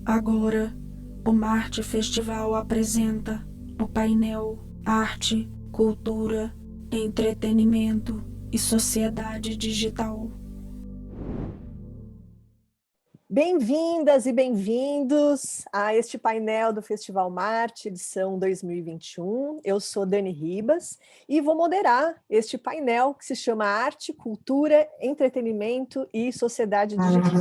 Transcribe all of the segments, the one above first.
Agora, o Marte Festival apresenta o painel Arte, Cultura, Entretenimento e Sociedade Digital. Bem-vindas e bem-vindos a este painel do Festival Marte, edição 2021. Eu sou Dani Ribas e vou moderar este painel que se chama Arte, Cultura, Entretenimento e Sociedade Digital.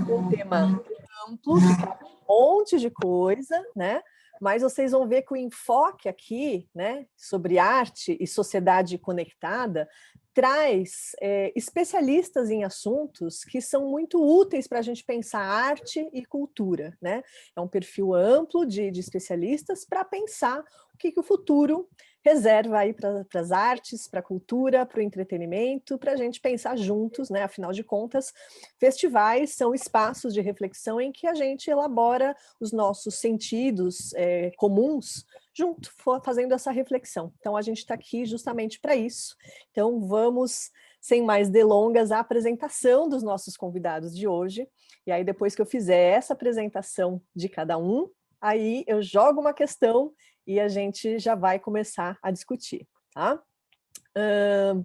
Um tema amplo, que cabe um monte de coisa, né? Mas vocês vão ver que o enfoque aqui, né, sobre arte e sociedade conectada, traz especialistas em assuntos que são muito úteis para a gente pensar arte e cultura, né? É um perfil amplo de especialistas para pensar o que o futuro reserva aí para as artes, para a cultura, para o entretenimento, para a gente pensar juntos, né? Afinal de contas, festivais são espaços de reflexão em que a gente elabora os nossos sentidos comuns junto, fazendo essa reflexão. Então, a gente está aqui justamente para isso. Então, vamos, sem mais delongas, à apresentação dos nossos convidados de hoje. E aí, depois que eu fizer essa apresentação de cada um, aí eu jogo uma questão e a gente já vai começar a discutir, tá?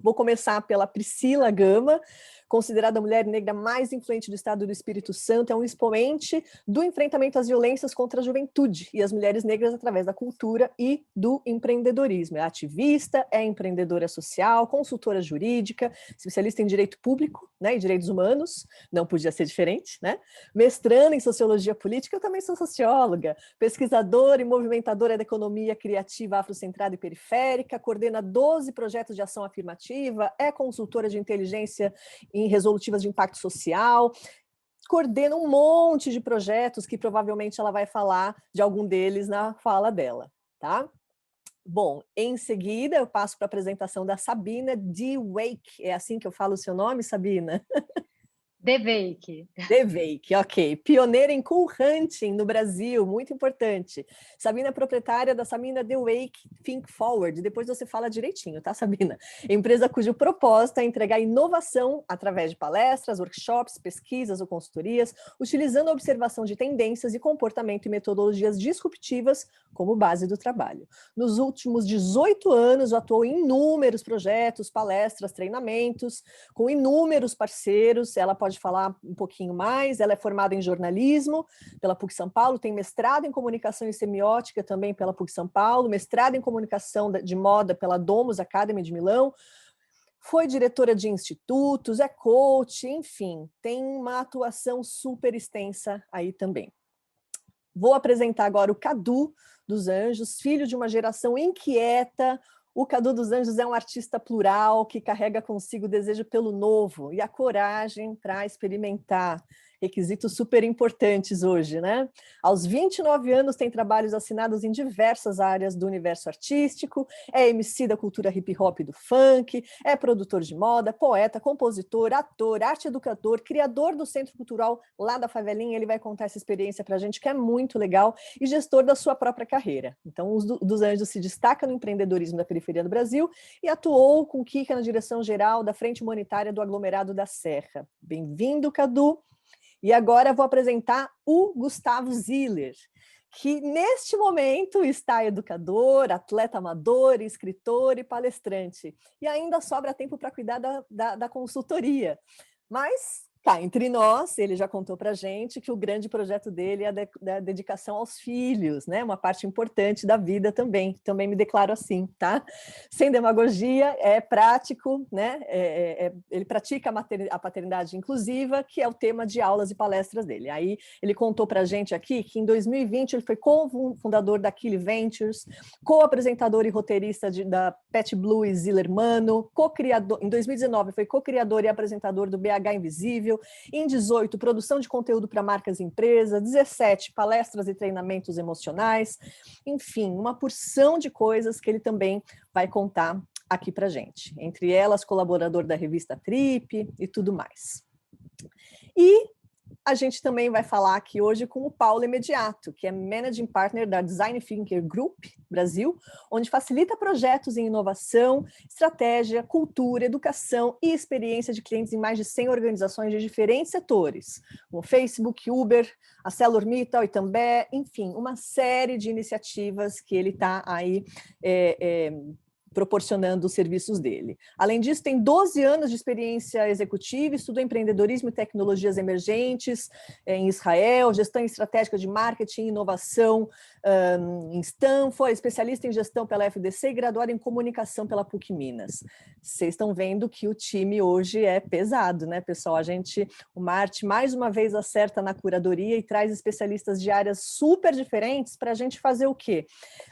Vou começar pela Priscila Gama, considerada a mulher negra mais influente do estado do Espírito Santo, é um expoente do enfrentamento às violências contra a juventude e as mulheres negras através da cultura e do empreendedorismo. É ativista, é empreendedora social, consultora jurídica, especialista em direito público, né, e direitos humanos, não podia ser diferente, né? Mestrando em sociologia política, eu também sou socióloga, pesquisadora e movimentadora da economia criativa afrocentrada e periférica, coordena 12 projetos de ação afirmativa, é consultora de inteligência em resolutivas de impacto social, coordena um monte de projetos que provavelmente ela vai falar de algum deles na fala dela, tá? Bom, em seguida eu passo para a apresentação da Sabina De Weyck. É assim que eu falo o seu nome, Sabina? De Weyck. De Weyck, ok. Pioneira em cool hunting no Brasil, muito importante. Sabina é proprietária da Sabina De Weyck Think Forward. Depois você fala direitinho, tá, Sabina? Empresa cujo propósito é entregar inovação através de palestras, workshops, pesquisas ou consultorias, utilizando a observação de tendências e comportamento e metodologias disruptivas como base do trabalho. Nos últimos 18 anos, atuou em inúmeros projetos, palestras, treinamentos, com inúmeros parceiros. Ela pode falar um pouquinho mais. Ela é formada em jornalismo pela PUC São Paulo, tem mestrado em comunicação e semiótica também pela PUC São Paulo, mestrado em comunicação de moda pela Domus Academy de Milão, foi diretora de institutos, é coach, enfim, tem uma atuação super extensa aí também. Vou apresentar agora o Cadu dos Anjos, filho de uma geração inquieta. O Cadu dos Anjos é um artista plural que carrega consigo o desejo pelo novo e a coragem para experimentar. Requisitos super importantes hoje, né? Aos 29 anos tem trabalhos assinados em diversas áreas do universo artístico, é MC da cultura hip hop e do funk, é produtor de moda, poeta, compositor, ator, arte educador, criador do Centro Cultural lá da Favelinha. Ele vai contar essa experiência para a gente, que é muito legal, e gestor da sua própria carreira. Então, os dos Anjos se destaca no empreendedorismo da periferia do Brasil e atuou com Kika na direção geral da Frente Humanitária do Aglomerado da Serra. Bem-vindo, Cadu! E agora vou apresentar o Gustavo Ziller, que neste momento está educador, atleta amador, escritor e palestrante. E ainda sobra tempo para cuidar da consultoria. Mas, cá entre nós, ele já contou para a gente que o grande projeto dele é a dedicação aos filhos, né? Uma parte importante da vida também. Também me declaro assim, tá? Sem demagogia, é prático, né? Ele pratica a paternidade inclusiva, que é o tema de aulas e palestras dele. Aí ele contou para a gente aqui que em 2020 ele foi co-fundador da Kili Ventures, co-apresentador e roteirista da Pet Blue e Zillermano, co-criador, em 2019 foi co-criador e apresentador do BH Invisível, em 18, produção de conteúdo para marcas e empresas, 17, palestras e treinamentos emocionais, enfim, uma porção de coisas que ele também vai contar aqui para gente. Entre elas, colaborador da revista Trip e tudo mais. E a gente também vai falar aqui hoje com o Paulo Imediato, que é Managing Partner da Design Thinker Group Brasil, onde facilita projetos em inovação, estratégia, cultura, educação e experiência de clientes em mais de 100 organizações de diferentes setores, como Facebook, Uber, a ArcelorMittal, Itambé, enfim, uma série de iniciativas que ele está aí proporcionando os serviços dele. Além disso, tem 12 anos de experiência executiva, estudou empreendedorismo e tecnologias emergentes em Israel, gestão estratégica de marketing e inovação em Stanford, especialista em gestão pela FDC e graduado em comunicação pela PUC Minas. Vocês estão vendo que o time hoje é pesado, né, pessoal? O Marte, mais uma vez, acerta na curadoria e traz especialistas de áreas super diferentes para a gente fazer o quê?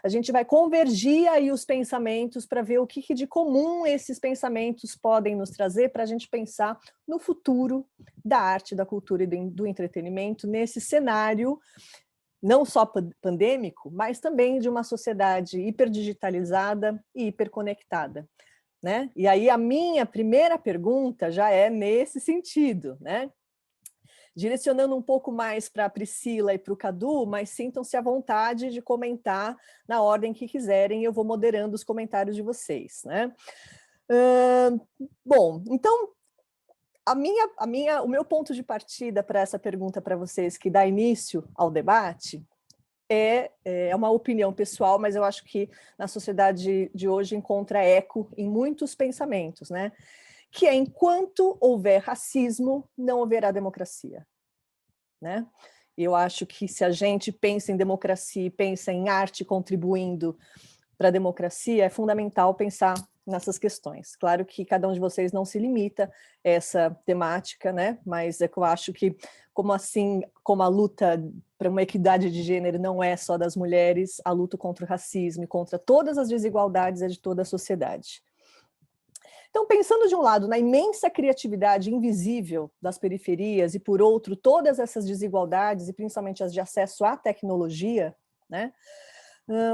A gente vai convergir aí os pensamentos para ver o que de comum esses pensamentos podem nos trazer para a gente pensar no futuro da arte, da cultura e do entretenimento nesse cenário não só pandêmico, mas também de uma sociedade hiperdigitalizada e hiperconectada, né? E aí a minha primeira pergunta já é nesse sentido, né? Direcionando um pouco mais para a Priscila e para o Cadu, mas sintam-se à vontade de comentar na ordem que quiserem, eu vou moderando os comentários de vocês, né? Bom, então, o meu ponto de partida para essa pergunta para vocês, que dá início ao debate, é uma opinião pessoal, mas eu acho que na sociedade de hoje encontra eco em muitos pensamentos, né? Que é enquanto houver racismo, não haverá democracia, né? Eu acho que se a gente pensa em democracia e pensa em arte contribuindo para a democracia, é fundamental pensar nessas questões. Claro que cada um de vocês não se limita a essa temática, né? Mas é que eu acho que, como a luta para uma equidade de gênero não é só das mulheres, a luta contra o racismo e contra todas as desigualdades é de toda a sociedade. Então, pensando de um lado na imensa criatividade invisível das periferias e, por outro, todas essas desigualdades e principalmente as de acesso à tecnologia, né?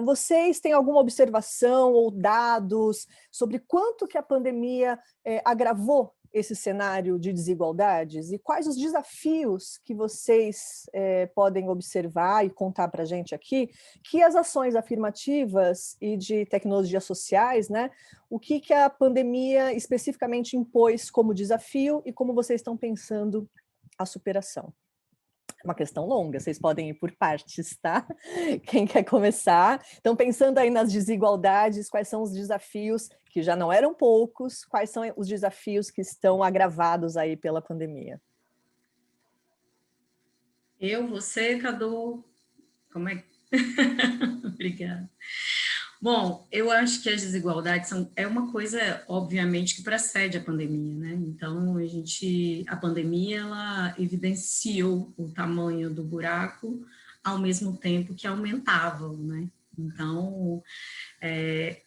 Vocês têm alguma observação ou dados sobre quanto que a pandemia agravou esse cenário de desigualdades e quais os desafios que vocês podem observar e contar para a gente aqui, que as ações afirmativas e de tecnologias sociais, né, o que a pandemia especificamente impôs como desafio e como vocês estão pensando a superação? Uma questão longa, vocês podem ir por partes, tá? Quem quer começar? Então, pensando aí nas desigualdades, quais são os desafios, que já não eram poucos, quais são os desafios que estão agravados aí pela pandemia? Você, Cadu, como é? Obrigada. Bom, eu acho que as desigualdades é uma coisa, obviamente, que precede a pandemia, né? Então, a pandemia, ela evidenciou o tamanho do buraco ao mesmo tempo que aumentava, né? Então,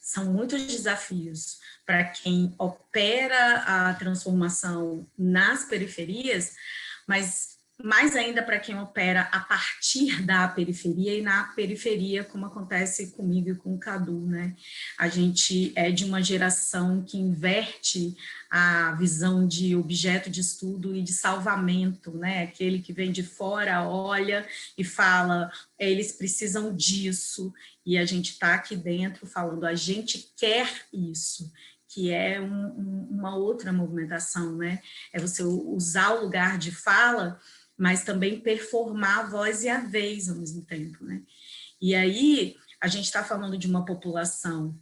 são muitos desafios para quem opera a transformação nas periferias, mas mais ainda para quem opera a partir da periferia e na periferia, como acontece comigo e com o Cadu, né? A gente é de uma geração que inverte a visão de objeto de estudo e de salvamento, né? Aquele que vem de fora, olha e fala, eles precisam disso, e a gente está aqui dentro falando, a gente quer isso, que é uma outra movimentação, né? É você usar o lugar de fala, mas também performar a voz e a vez ao mesmo tempo, né? E aí, a gente está falando de uma população,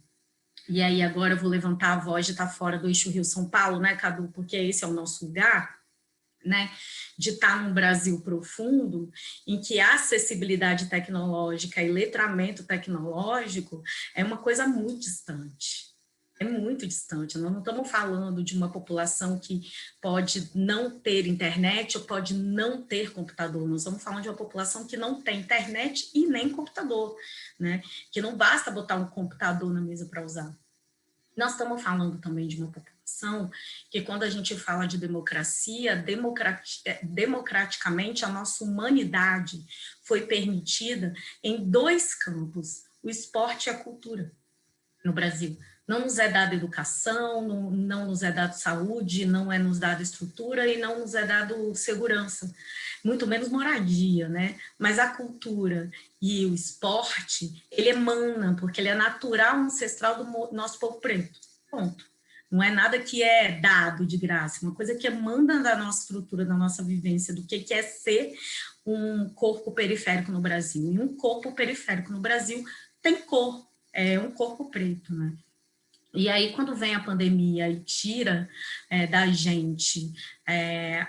e aí agora eu vou levantar a voz de estar fora do eixo Rio-São Paulo, né, Cadu? Porque esse é o nosso lugar, né? De estar num Brasil profundo, em que a acessibilidade tecnológica e letramento tecnológico é uma coisa muito distante. É muito distante, nós não estamos falando de uma população que pode não ter internet ou pode não ter computador, nós estamos falando de uma população que não tem internet e nem computador, né? Que não basta botar um computador na mesa para usar. Nós estamos falando também de uma população que, quando a gente fala de democracia, democraticamente a nossa humanidade foi permitida em 2 campos, o esporte e a cultura no Brasil. Não nos é dada educação, não nos é dado saúde, não é nos dada estrutura e não nos é dado segurança, muito menos moradia, né? Mas a cultura e o esporte, ele emana, porque ele é natural, ancestral do nosso povo preto. Ponto. Não é nada que é dado de graça, é uma coisa que emana da nossa estrutura, da nossa vivência, do que é ser um corpo periférico no Brasil. E um corpo periférico no Brasil tem cor, é um corpo preto, né? E aí, quando vem a pandemia e tira da gente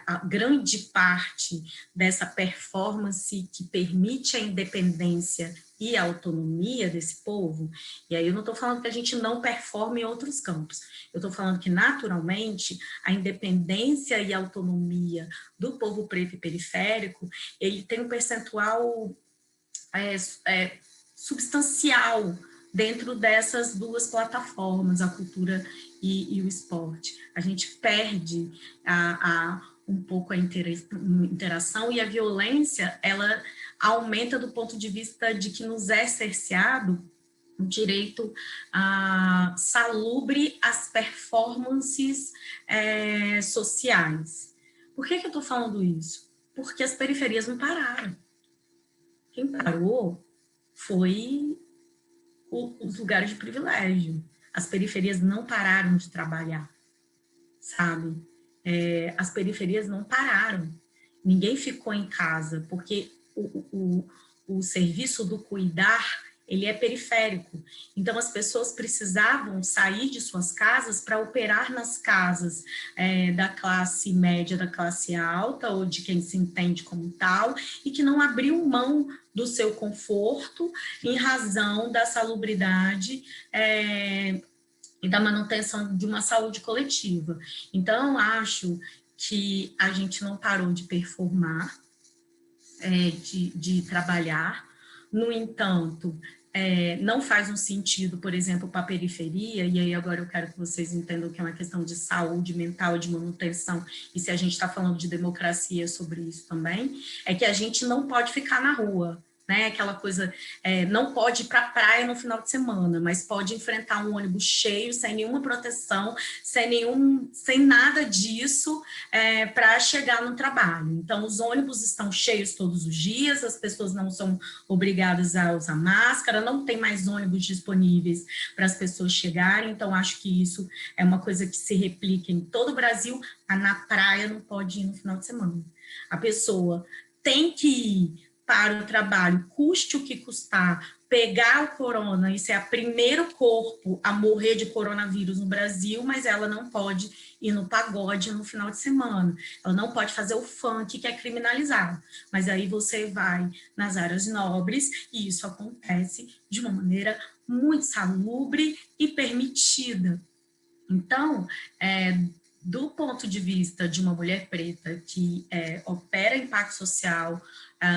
a grande parte dessa performance que permite a independência e a autonomia desse povo, e aí eu não estou falando que a gente não performe em outros campos, eu estou falando que, naturalmente, a independência e a autonomia do povo preto e periférico, ele tem um percentual substancial dentro dessas duas plataformas, a cultura e o esporte. A gente perde um pouco a interação e a violência, ela aumenta do ponto de vista de que nos é cerceado o direito salubre às performances sociais. Por que eu estou falando isso? Porque as periferias não pararam. Quem parou foi os lugares de privilégio. As periferias não pararam de trabalhar, sabe? As periferias não pararam. Ninguém ficou em casa, porque o serviço do cuidar, ele é periférico. Então, as pessoas precisavam sair de suas casas para operar nas casas da classe média, da classe alta, ou de quem se entende como tal, e que não abriu mão do seu conforto em razão da salubridade e da manutenção de uma saúde coletiva. Então, acho que a gente não parou de performar, de trabalhar. No entanto, não faz um sentido, por exemplo, para a periferia, e aí agora eu quero que vocês entendam que é uma questão de saúde mental, de manutenção, e se a gente está falando de democracia sobre isso também, é que a gente não pode ficar na rua, né? Aquela coisa, não pode ir para a praia no final de semana, mas pode enfrentar um ônibus cheio, sem nenhuma proteção, sem nada disso, para chegar no trabalho. Então, os ônibus estão cheios todos os dias, as pessoas não são obrigadas a usar máscara, não tem mais ônibus disponíveis para as pessoas chegarem, então acho que isso é uma coisa que se replica em todo o Brasil. Na praia não pode ir no final de semana. A pessoa tem que ir para o trabalho, custe o que custar, pegar o corona e ser o primeiro corpo a morrer de coronavírus no Brasil, mas ela não pode ir no pagode no final de semana, ela não pode fazer o funk, que é criminalizado, mas aí você vai nas áreas nobres e isso acontece de uma maneira muito salubre e permitida. Então, do ponto de vista de uma mulher preta que opera impacto social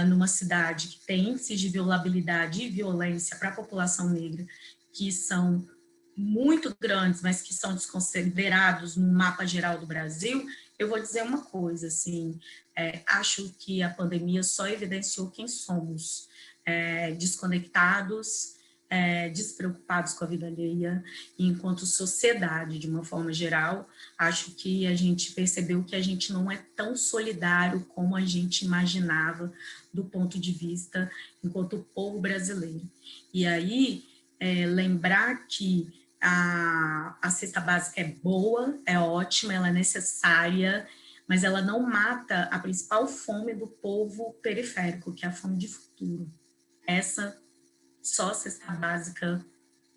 numa cidade que tem índices de violabilidade e violência para a população negra, que são muito grandes, mas que são desconsiderados no mapa geral do Brasil, eu vou dizer uma coisa, assim, acho que a pandemia só evidenciou quem somos, desconectados, despreocupados com a vida alheia, e enquanto sociedade, de uma forma geral, acho que a gente percebeu que a gente não é tão solidário como a gente imaginava do ponto de vista enquanto povo brasileiro. E aí, lembrar que a cesta básica é boa, é ótima, ela é necessária, mas ela não mata a principal fome do povo periférico, que é a fome de futuro. Só a cesta básica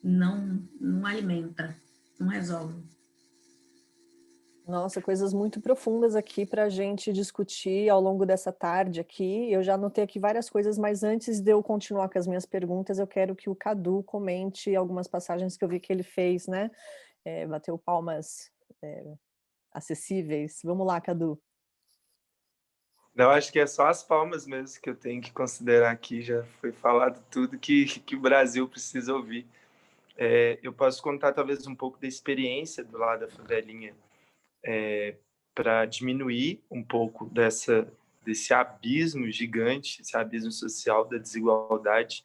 não alimenta, não resolve. Nossa, coisas muito profundas aqui para a gente discutir ao longo dessa tarde aqui. Eu já anotei aqui várias coisas, mas antes de eu continuar com as minhas perguntas, eu quero que o Cadu comente algumas passagens que eu vi que ele fez, né? Bateu palmas acessíveis. Vamos lá, Cadu. Não, acho que é só as palmas mesmo que eu tenho que considerar aqui. Já foi falado tudo que o Brasil precisa ouvir. Eu posso contar talvez um pouco da experiência do lado da favelinha para diminuir um pouco desse abismo gigante, esse abismo social da desigualdade,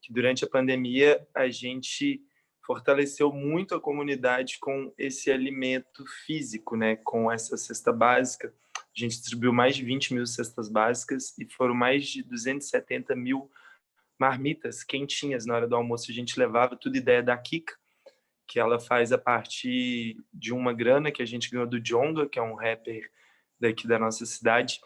que durante a pandemia a gente fortaleceu muito a comunidade com esse alimento físico, né? Com essa cesta básica. A gente distribuiu mais de 20 mil cestas básicas e foram mais de 270 mil marmitas quentinhas na hora do almoço. A gente levava tudo ideia da Kika, que ela faz a partir de uma grana que a gente ganhou do Djonga, que é um rapper daqui da nossa cidade.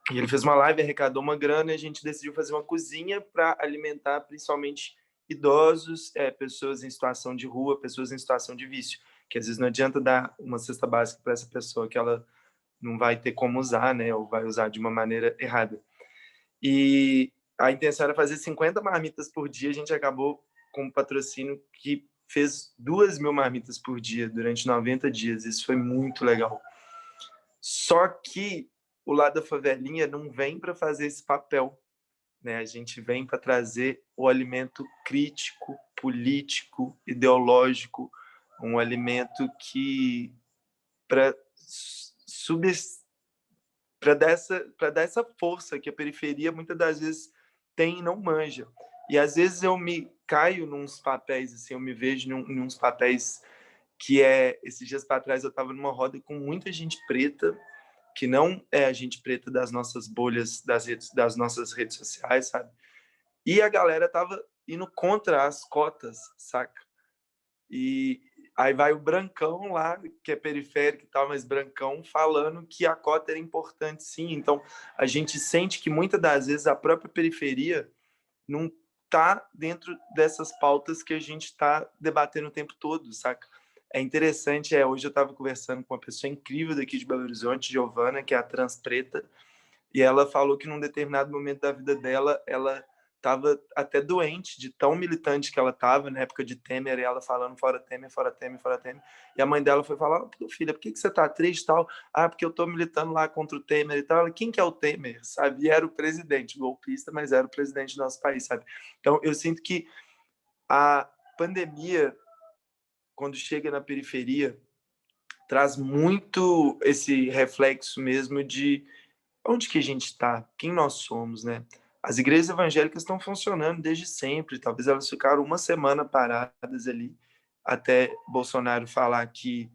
E ele fez uma live, arrecadou uma grana e a gente decidiu fazer uma cozinha para alimentar principalmente idosos, pessoas em situação de rua, pessoas em situação de vício, que às vezes não adianta dar uma cesta básica para essa pessoa que ela não vai ter como usar, né, ou vai usar de uma maneira errada. E a intenção era fazer 50 marmitas por dia, a gente acabou com um patrocínio que fez 2.000 marmitas por dia durante 90 dias, isso foi muito legal. Só que o lado da favelinha não vem para fazer esse papel, né? A gente vem para trazer o alimento crítico, político, ideológico, um alimento que para dar essa força que a periferia muitas das vezes tem e não manja. E às vezes eu me caio nos papéis, assim, eu me vejo em uns papéis que esses dias para trás eu estava numa roda com muita gente preta, que não é a gente preta das nossas bolhas, das nossas redes sociais, sabe? E a galera tava indo contra as cotas, saca? E aí vai o brancão lá, que é periférico e tal, mas brancão, falando que a cota era importante, sim. Então, a gente sente que muitas das vezes a própria periferia não tá dentro dessas pautas que a gente está debatendo o tempo todo, saca? É interessante, hoje eu estava conversando com uma pessoa incrível daqui de Belo Horizonte, Giovana, que é a trans preta, e ela falou que num determinado momento da vida dela, ela estava até doente de tão militante que ela estava na época de Temer, e ela falando fora Temer, fora Temer, fora Temer, e a mãe dela foi falar, filha, por que você tá triste e tal? Ah, porque eu tô militando lá contra o Temer e tal. Ela, quem que é o Temer, sabe? E era o presidente, golpista, mas era o presidente do nosso país, sabe? Então, eu sinto que a pandemia, quando chega na periferia, traz muito esse reflexo mesmo de onde que a gente está, quem nós somos, né? As igrejas evangélicas estão funcionando desde sempre, talvez elas ficaram uma semana paradas ali, até Bolsonaro falar que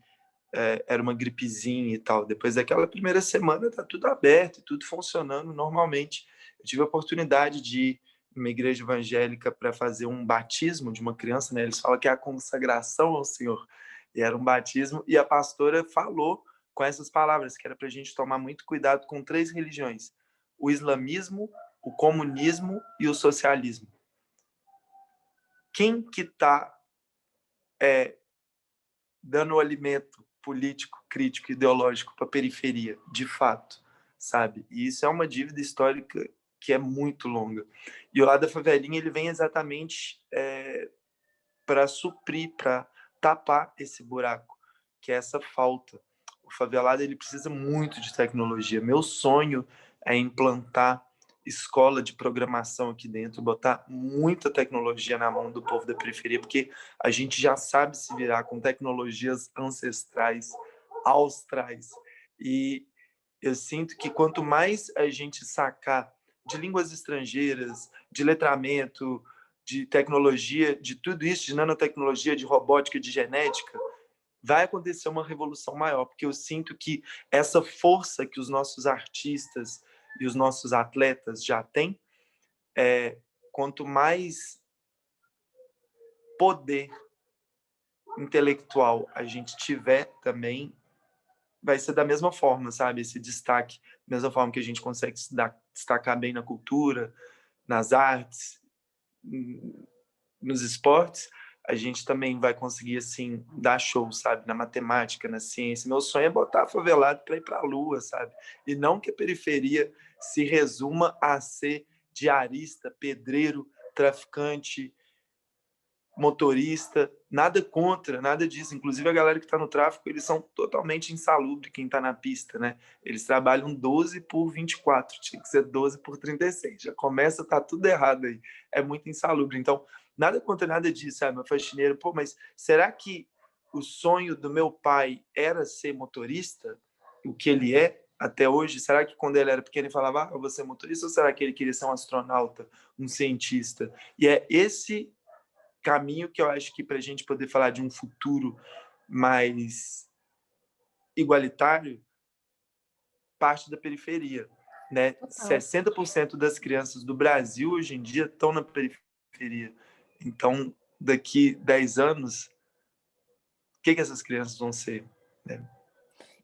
era uma gripezinha e tal. Depois daquela primeira semana está tudo aberto, tudo funcionando normalmente. Eu tive a oportunidade de ir numa igreja evangélica para fazer um batismo de uma criança, né? Eles falam que é a consagração ao Senhor, e era um batismo, e a pastora falou com essas palavras, que era para a gente tomar muito cuidado com 3 religiões: o islamismo, o comunismo e o socialismo. Quem que está dando o alimento político, crítico, ideológico para a periferia, de fato, sabe? E isso é uma dívida histórica que é muito longa. E o lado da favelinha, ele vem exatamente para suprir, para tapar esse buraco, que é essa falta. O favelado, ele precisa muito de tecnologia. Meu sonho é implantar escola de programação aqui dentro, botar muita tecnologia na mão do povo da periferia, porque a gente já sabe se virar com tecnologias ancestrais, austrais. E eu sinto que quanto mais a gente sacar de línguas estrangeiras, de letramento, de tecnologia, de tudo isso, de nanotecnologia, de robótica, de genética, vai acontecer uma revolução maior, porque eu sinto que essa força que os nossos artistas e os nossos atletas já têm, quanto mais poder intelectual a gente tiver também, vai ser da mesma forma, sabe? Esse destaque, da mesma forma que a gente consegue se destacar bem na cultura, nas artes, nos esportes, a gente também vai conseguir, assim, dar show, sabe? Na matemática, na ciência. Meu sonho é botar favelado para ir para a lua, sabe? E não que a periferia se resuma a ser diarista, pedreiro, traficante, motorista, nada contra, nada disso. Inclusive, a galera que está no tráfico, eles são totalmente insalubres, quem está na pista, né? Eles trabalham 12 por 24, tinha que ser 12 por 36. Já começa, tá tudo errado aí. É muito insalubre. Então, nada contra nada disso, sabe? Meu faxineiro, pô, mas será que o sonho do meu pai era ser motorista? O que ele é até hoje? Será que quando ele era pequeno ele falava, eu vou ser motorista? Ou será que ele queria ser um astronauta, um cientista? E é esse caminho que eu acho que para a gente poder falar de um futuro mais igualitário, parte da periferia, né? Total. 60% das crianças do Brasil hoje em dia estão na periferia. Então, daqui 10 anos, o que essas crianças vão ser, né?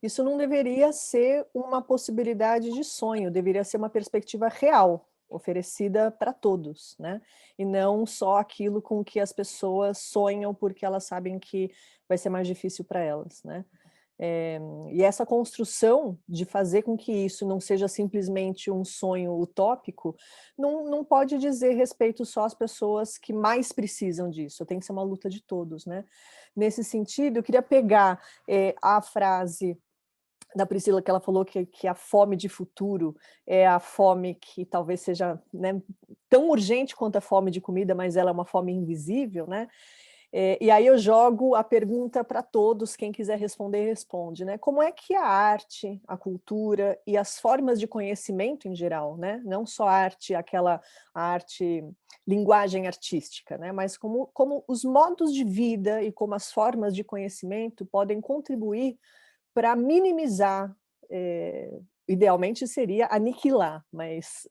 Isso não deveria ser uma possibilidade de sonho, deveria ser uma perspectiva real, oferecida para todos, né? E não só aquilo com que as pessoas sonham porque elas sabem que vai ser mais difícil para elas, né? E essa construção de fazer com que isso não seja simplesmente um sonho utópico, não pode dizer respeito só às pessoas que mais precisam disso, tem que ser uma luta de todos, né? Nesse sentido, eu queria pegar a frase da Priscila, que ela falou que a fome de futuro é a fome que talvez seja, né, tão urgente quanto a fome de comida, mas ela é uma fome invisível, né? E aí eu jogo a pergunta para todos, quem quiser responder, responde, né? Como é que a arte, a cultura e as formas de conhecimento em geral, né? Não só a arte, a arte, linguagem artística, né? Mas como os modos de vida e como as formas de conhecimento podem contribuir para minimizar, idealmente seria aniquilar, mas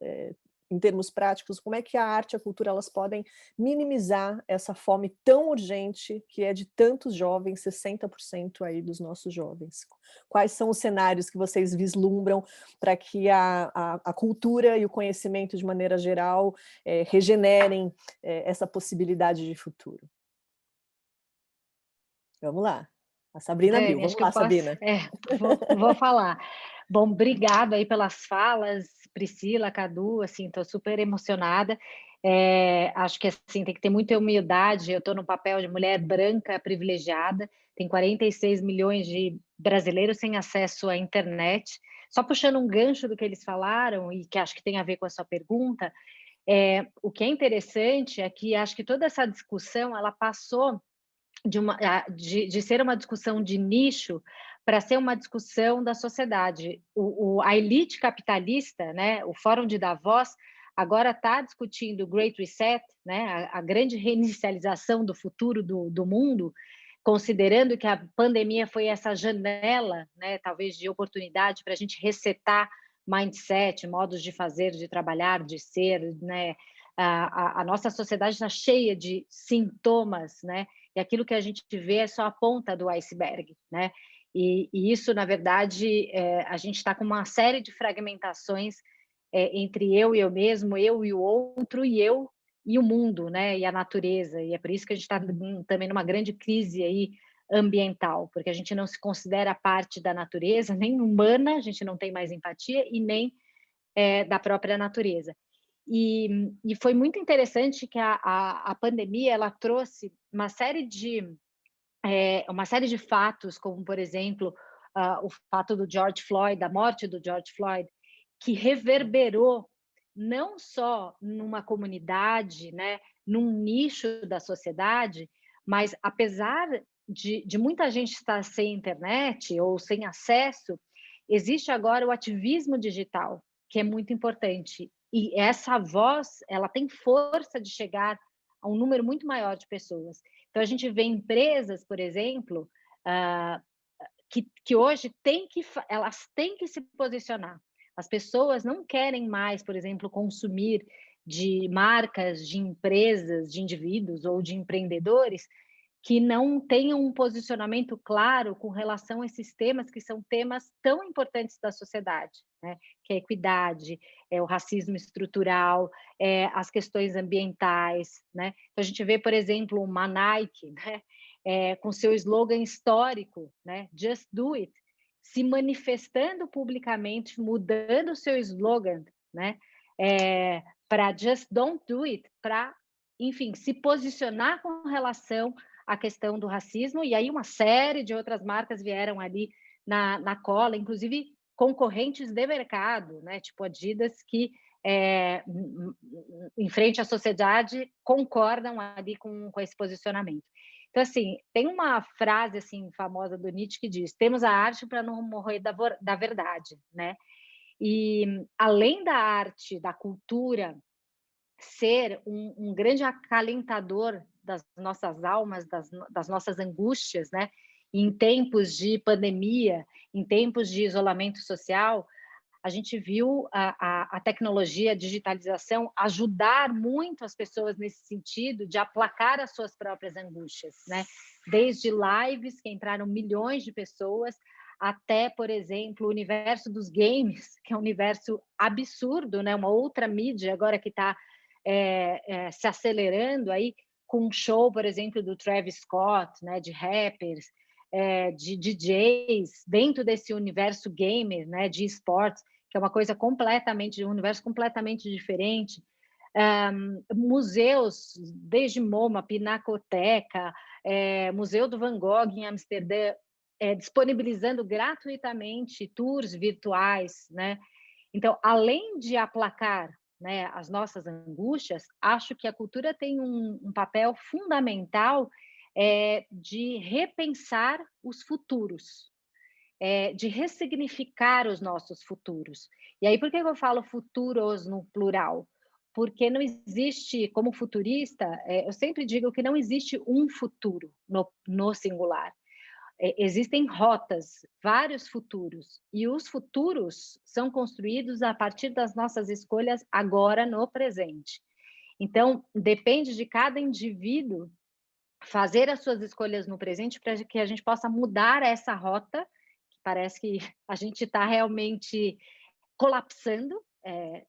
em termos práticos, como é que a arte e a cultura elas podem minimizar essa fome tão urgente que é de tantos jovens, 60% aí dos nossos jovens? Quais são os cenários que vocês vislumbram para que a cultura e o conhecimento, de maneira geral, regenerem essa possibilidade de futuro? Vamos lá. A Sabrina Mil. Dani, Vamos acho que eu lá, posso, Sabina. vou falar. Bom, obrigado aí pelas falas, Priscila, Cadu, assim, estou super emocionada. Acho que assim tem que ter muita humildade. Eu estou no papel de mulher branca privilegiada, tem 46 milhões de brasileiros sem acesso à internet. Só puxando um gancho do que eles falaram e que acho que tem a ver com a sua pergunta, o que é interessante é que acho que toda essa discussão ela passou de ser uma discussão de nicho para ser uma discussão da sociedade. A elite capitalista, né, o Fórum de Davos, agora está discutindo o Great Reset, né, a grande reinicialização do futuro do mundo, considerando que a pandemia foi essa janela, né, talvez de oportunidade para a gente resetar mindset, modos de fazer, de trabalhar, de ser, né? A nossa sociedade está cheia de sintomas, né? E aquilo que a gente vê é só a ponta do iceberg, né? E isso, na verdade, a gente está com uma série de fragmentações entre eu e eu mesmo, eu e o outro, e eu e o mundo, né? E a natureza. E é por isso que a gente está também numa grande crise aí ambiental, porque a gente não se considera parte da natureza, nem humana, a gente não tem mais empatia, e nem da própria natureza. E foi muito interessante que a pandemia ela trouxe uma série de fatos, como, por exemplo, o fato do George Floyd, da morte do George Floyd, que reverberou não só numa comunidade, né, num nicho da sociedade, mas apesar de muita gente estar sem internet ou sem acesso, existe agora o ativismo digital, que é muito importante. E essa voz, ela tem força de chegar a um número muito maior de pessoas. Então, a gente vê empresas, por exemplo, que hoje elas têm que se posicionar. As pessoas não querem mais, por exemplo, consumir de marcas, de empresas, de indivíduos ou de empreendedores que não tenham um posicionamento claro com relação a esses temas que são temas tão importantes da sociedade, né? Que é a equidade, o racismo estrutural, as questões ambientais, né? Então, a gente vê, por exemplo, uma Nike, né? Com seu slogan histórico, né? Just do it, se manifestando publicamente, mudando o seu slogan, né? Para Just don't do it, para, enfim, se posicionar com relação à questão do racismo, e aí uma série de outras marcas vieram ali na cola, inclusive concorrentes de mercado, né? Tipo Adidas, que em frente à sociedade concordam ali com esse posicionamento. Então, assim, tem uma frase assim famosa do Nietzsche que diz: temos a arte para não morrer da verdade, né? E além da arte, da cultura ser um grande acalentador das nossas almas, das nossas angústias, né? Em tempos de pandemia, em tempos de isolamento social, a gente viu a tecnologia, a digitalização ajudar muito as pessoas nesse sentido de aplacar as suas próprias angústias, né? Desde lives que entraram milhões de pessoas, até, por exemplo, o universo dos games, que é um universo absurdo, né? Uma outra mídia agora que está se acelerando aí, com um show, por exemplo, do Travis Scott, né? De rappers, de DJs, dentro desse universo gamer, né? De esportes, que é uma coisa completamente, um universo completamente diferente. Museus, desde MoMA, Pinacoteca, Museu do Van Gogh em Amsterdã, disponibilizando gratuitamente tours virtuais, né? Então, além de aplacar, né, as nossas angústias, acho que a cultura tem um papel fundamental de repensar os futuros, de ressignificar os nossos futuros. E aí, por que eu falo futuros no plural? Porque não existe, como futurista, eu sempre digo que não existe um futuro no singular. Existem rotas, vários futuros, e os futuros são construídos a partir das nossas escolhas agora no presente. Então, depende de cada indivíduo fazer as suas escolhas no presente para que a gente possa mudar essa rota, que parece que a gente está realmente colapsando,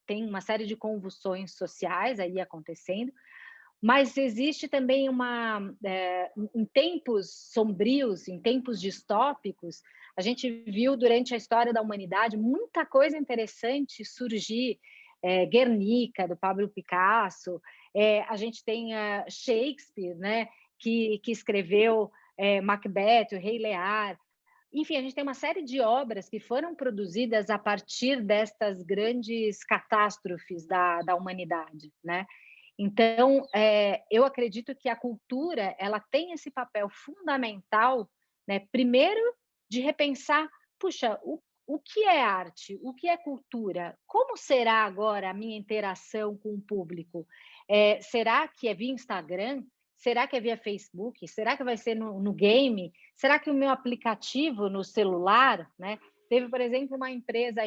tem uma série de convulsões sociais aí acontecendo, mas existe também em tempos sombrios, em tempos distópicos, a gente viu durante a história da humanidade muita coisa interessante surgir, Guernica, do Pablo Picasso, a gente tem Shakespeare, né, que escreveu Macbeth, o Rei Lear. Enfim, a gente tem uma série de obras que foram produzidas a partir destas grandes catástrofes da humanidade, né? Então, eu acredito que a cultura ela tem esse papel fundamental, né? Primeiro, de repensar, puxa, o que é arte? O que é cultura? Como será agora a minha interação com o público? Será que é via Instagram? Será que é via Facebook? Será que vai ser no game? Será que o meu aplicativo no celular, né? Teve, por exemplo, uma empresa,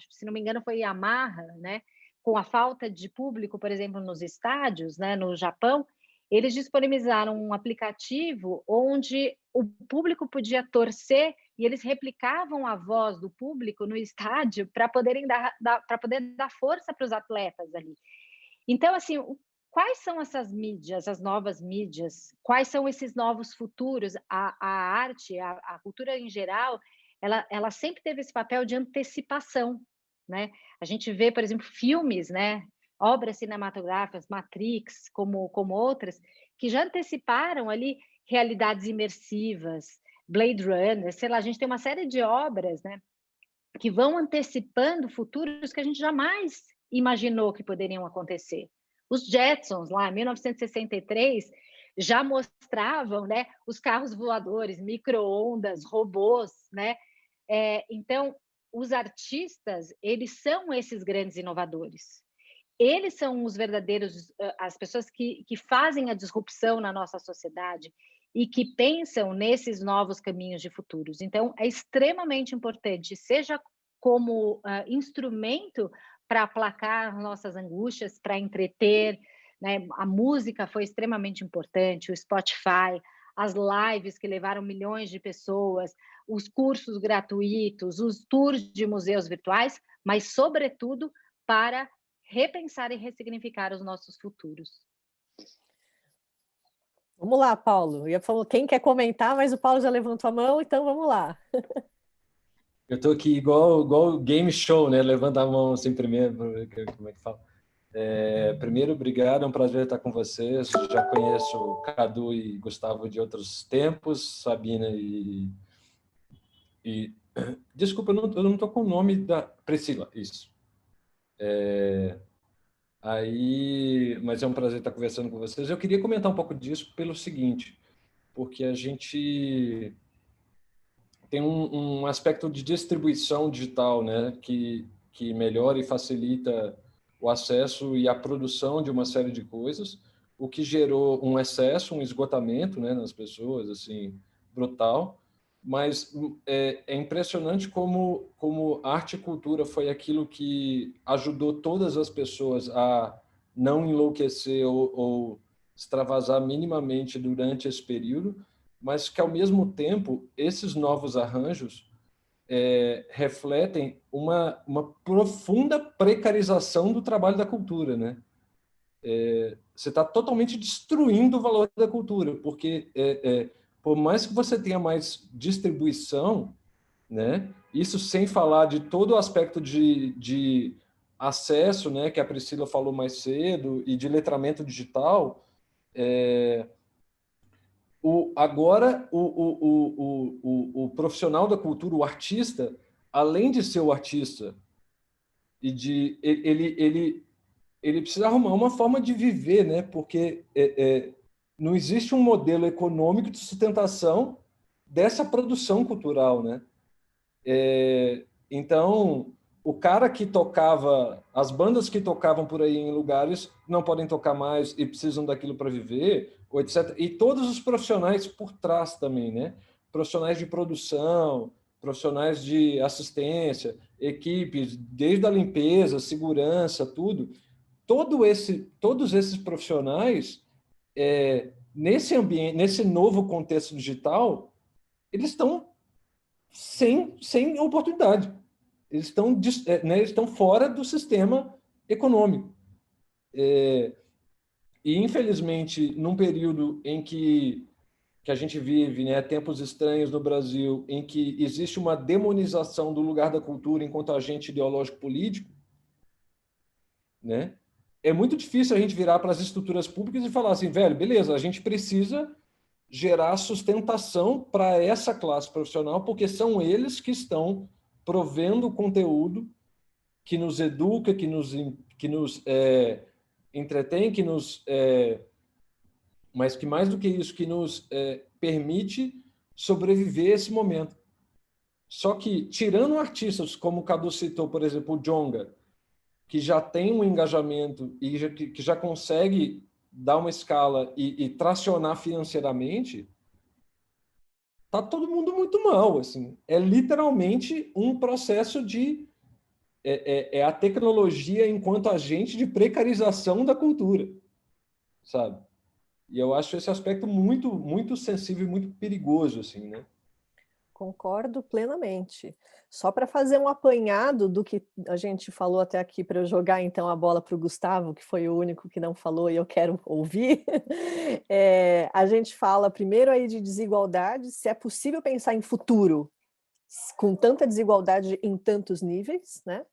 se não me engano, foi Yamaha, né? Com a falta de público, por exemplo, nos estádios, né, no Japão, eles disponibilizaram um aplicativo onde o público podia torcer e eles replicavam a voz do público no estádio para poder dar força para os atletas ali. Então, assim, quais são essas mídias, as novas mídias? Quais são esses novos futuros? A arte, a cultura em geral, ela sempre teve esse papel de antecipação, né? A gente vê, por exemplo, filmes, né? Obras cinematográficas, Matrix, como outras, que já anteciparam ali realidades imersivas, Blade Runner, sei lá, a gente tem uma série de obras, né? Que vão antecipando futuros que a gente jamais imaginou que poderiam acontecer. Os Jetsons, lá em 1963, já mostravam, né, os carros voadores, micro-ondas, robôs, né? Então, os artistas, eles são esses grandes inovadores. Eles são os verdadeiros, as pessoas que fazem a disrupção na nossa sociedade e que pensam nesses novos caminhos de futuros. Então, é extremamente importante, seja como instrumento para aplacar nossas angústias, para entreter, né? A música foi extremamente importante, o Spotify, as lives que levaram milhões de pessoas, os cursos gratuitos, os tours de museus virtuais, mas, sobretudo, para repensar e ressignificar os nossos futuros. Vamos lá, Paulo. Eu ia falar quem quer comentar, mas o Paulo já levantou a mão, então vamos lá. Eu estou aqui igual game show, né? Levanta a mão assim primeiro, como é que fala. Primeiro, obrigado, é um prazer estar com vocês. Já conheço Cadu e Gustavo de outros tempos, Sabina e desculpa, eu não estou com o nome da Priscila, isso. Mas é um prazer estar conversando com vocês. Eu queria comentar um pouco disso pelo seguinte, porque a gente tem um aspecto de distribuição digital, né, que melhora e facilita o acesso e a produção de uma série de coisas, o que gerou um excesso, um esgotamento, né, nas pessoas, assim, brutal. Mas é impressionante como arte e cultura foi aquilo que ajudou todas as pessoas a não enlouquecer ou extravasar minimamente durante esse período, mas que, ao mesmo tempo, esses novos arranjos refletem uma profunda precarização do trabalho da cultura, né? Você está totalmente destruindo o valor da cultura, porque por mais que você tenha mais distribuição, né? Isso sem falar de todo o aspecto de acesso, né? Que a Priscila falou mais cedo, e de letramento digital. Agora, o profissional da cultura, o artista, além de ser o artista, ele precisa arrumar uma forma de viver, né? Porque não existe um modelo econômico de sustentação dessa produção cultural, né? Então, o cara que tocava, as bandas que tocavam por aí em lugares não podem tocar mais e precisam daquilo para viver, ou etc. E todos os profissionais por trás também, né? Profissionais de produção, profissionais de assistência, equipes, desde a limpeza, segurança, tudo. Todos esses profissionais, nesse ambiente, nesse novo contexto digital, eles estão sem oportunidade. Eles estão fora do sistema econômico. E, infelizmente, num período em que a gente vive, né, tempos estranhos no Brasil, em que existe uma demonização do lugar da cultura enquanto agente ideológico político, né, é muito difícil a gente virar para as estruturas públicas e falar assim, velho, beleza, a gente precisa gerar sustentação para essa classe profissional, porque são eles que estão provendo conteúdo que nos educa, que nos entretém, mas que mais do que isso, que nos permite sobreviver a esse momento. Só que, tirando artistas como o Cadu citou, por exemplo, o Djonga, que já tem um engajamento e que já consegue dar uma escala e tracionar financeiramente, tá todo mundo muito mal, assim. É literalmente um processo de a tecnologia enquanto agente de precarização da cultura, sabe? E eu acho esse aspecto muito, muito sensível e muito perigoso, assim, né? Concordo plenamente. Só para fazer um apanhado do que a gente falou até aqui, para eu jogar então a bola para o Gustavo, que foi o único que não falou e eu quero ouvir. A gente fala primeiro aí de desigualdade, se é possível pensar em futuro com tanta desigualdade em tantos níveis, né?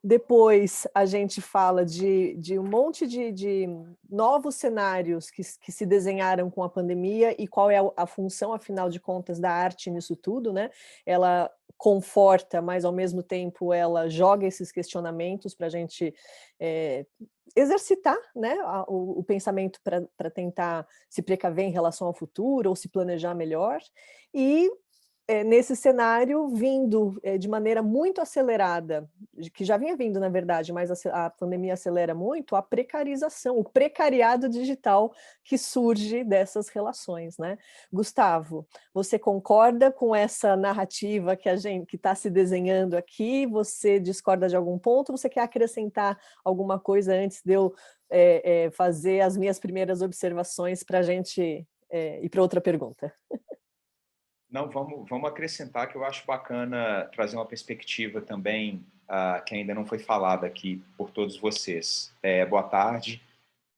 Depois a gente fala de um monte de novos cenários que se desenharam com a pandemia e qual é a função, afinal de contas, da arte nisso tudo, né? Ela conforta, mas ao mesmo tempo ela joga esses questionamentos para a gente exercitar, né, o pensamento para tentar se precaver em relação ao futuro ou se planejar melhor. E nesse cenário, vindo de maneira muito acelerada, que já vinha vindo, na verdade, mas a pandemia acelera muito, a precarização, o precariado digital que surge dessas relações, né? Gustavo, você concorda com essa narrativa que está se desenhando aqui? Você discorda de algum ponto? Você quer acrescentar alguma coisa antes de eu fazer as minhas primeiras observações para a gente ir para outra pergunta? Não, vamos acrescentar que eu acho bacana trazer uma perspectiva também que ainda não foi falada aqui por todos vocês. Boa tarde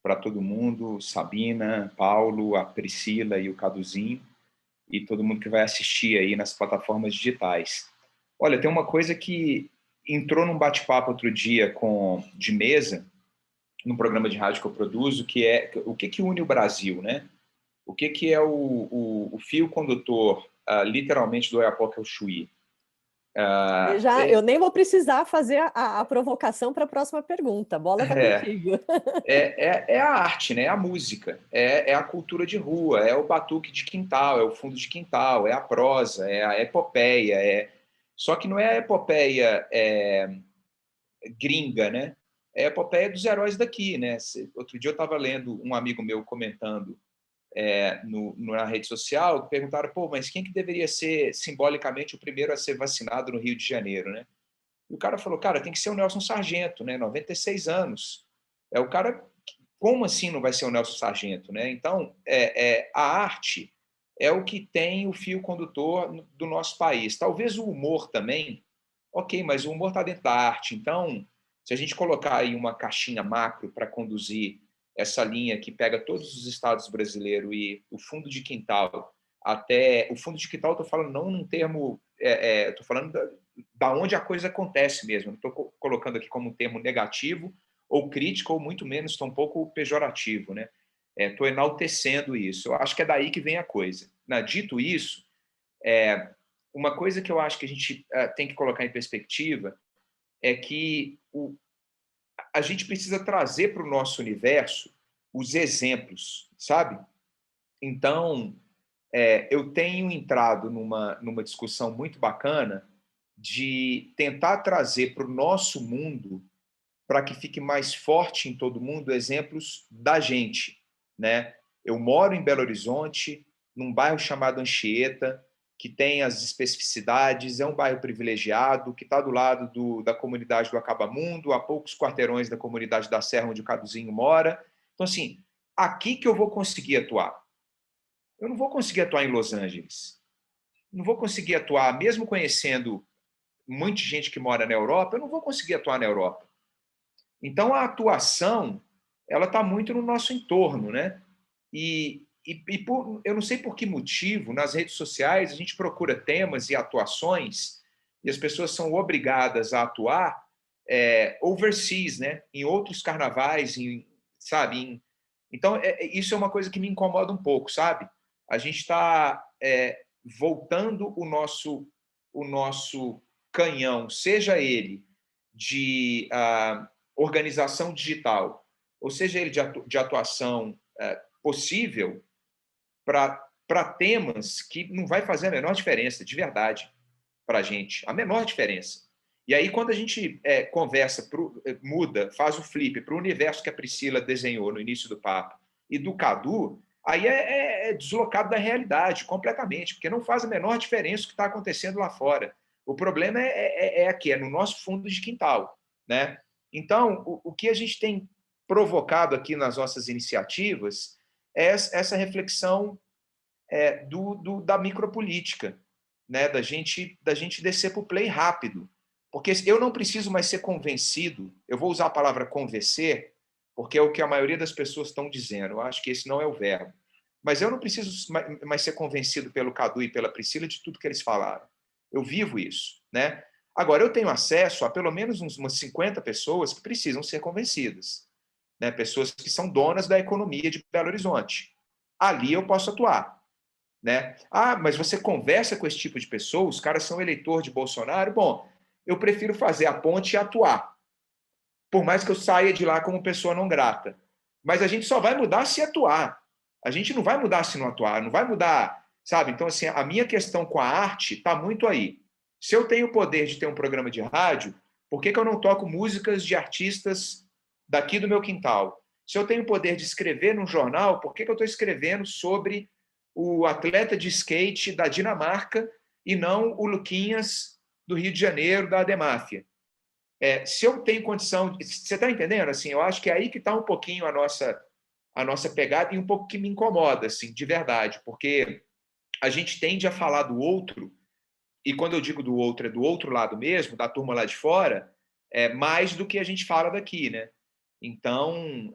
para todo mundo, Sabina, Paulo, a Priscila e o Caduzinho, e todo mundo que vai assistir aí nas plataformas digitais. Olha, tem uma coisa que entrou num bate-papo outro dia de mesa, num programa de rádio que eu produzo, que é o que une o Brasil, né? O que é o fio condutor, literalmente, do Oiapoque ao Chuí? Eu nem vou precisar fazer a provocação para a próxima pergunta. A bola está contigo. É a arte, né? É a música, é a cultura de rua, é o batuque de quintal, é o fundo de quintal, é a prosa, é a epopeia. Só que não é a epopeia gringa, né? é a epopeia dos heróis daqui, né? Outro dia eu estava lendo um amigo meu comentando na rede social, perguntaram, pô, mas quem que deveria ser simbolicamente o primeiro a ser vacinado no Rio de Janeiro, né? E o cara falou, cara, tem que ser o Nelson Sargento, né? 96 anos. É o cara, como assim não vai ser o Nelson Sargento, né? Então, a arte é o que tem o fio condutor do nosso país. Talvez o humor também, ok, mas o humor está dentro da arte. Então, se a gente colocar aí uma caixinha macro para conduzir essa linha que pega todos os estados brasileiros e o fundo de quintal até... O fundo de quintal, estou falando não num termo... Estou falando da onde a coisa acontece mesmo. Não estou colocando aqui como um termo negativo ou crítico, ou muito menos, estou um pouco pejorativo, né? Estou enaltecendo isso. Eu acho que é daí que vem a coisa. Dito isso, uma coisa que eu acho que a gente tem que colocar em perspectiva é que a gente precisa trazer para o nosso universo os exemplos, sabe? Então, eu tenho entrado numa discussão muito bacana de tentar trazer para o nosso mundo, para que fique mais forte em todo mundo, exemplos da gente, né? Eu moro em Belo Horizonte, num bairro chamado Anchieta, que tem as especificidades, é um bairro privilegiado, que está do lado da comunidade do Acabamundo, a poucos quarteirões da comunidade da Serra, onde o Caduzinho mora. Então, assim, aqui que eu vou conseguir atuar. Eu não vou conseguir atuar em Los Angeles. Não vou conseguir atuar, mesmo conhecendo muita gente que mora na Europa, eu não vou conseguir atuar na Europa. Então, a atuação, ela está muito no nosso entorno, né? Eu não sei por que motivo, nas redes sociais, a gente procura temas e atuações e as pessoas são obrigadas a atuar overseas, né? Em outros carnavais, sabe? Então, isso é uma coisa que me incomoda um pouco, sabe? A gente está voltando o nosso canhão, seja ele de organização digital, ou seja ele de atuação possível, para temas que não vai fazer a menor diferença, de verdade, para a gente. A menor diferença. E aí, quando a gente conversa, muda, faz o flip para o universo que a Priscila desenhou no início do papo e do Cadu, aí é deslocado da realidade completamente, porque não faz a menor diferença o que está acontecendo lá fora. O problema aqui, no nosso fundo de quintal, né? Então, o que a gente tem provocado aqui nas nossas iniciativas é essa reflexão da micropolítica, né? Da gente descer para o play rápido. Porque eu não preciso mais ser convencido, eu vou usar a palavra convencer, porque é o que a maioria das pessoas estão dizendo, eu acho que esse não é o verbo. Mas eu não preciso mais ser convencido pelo Cadu e pela Priscila de tudo que eles falaram. Eu vivo isso, né? Agora, eu tenho acesso a pelo menos umas 50 pessoas que precisam ser convencidas, né? Pessoas que são donas da economia de Belo Horizonte. Ali eu posso atuar, né? Mas você conversa com esse tipo de pessoa, os caras são eleitor de Bolsonaro? Bom, eu prefiro fazer a ponte e atuar, por mais que eu saia de lá como pessoa não grata. Mas a gente só vai mudar se atuar. A gente não vai mudar se não atuar, não vai mudar, sabe? Então, assim, a minha questão com a arte está muito aí. Se eu tenho o poder de ter um programa de rádio, por que eu não toco músicas de artistas daqui do meu quintal? Se eu tenho o poder de escrever num jornal, por que eu estou escrevendo sobre o atleta de skate da Dinamarca e não o Luquinhas do Rio de Janeiro, da Ademáfia? Se eu tenho condição... Você está entendendo? Assim, eu acho que é aí que está um pouquinho a nossa pegada e um pouco que me incomoda, assim, de verdade, porque a gente tende a falar do outro, e quando eu digo do outro, é do outro lado mesmo, da turma lá de fora, mais do que a gente fala daqui, né? Então,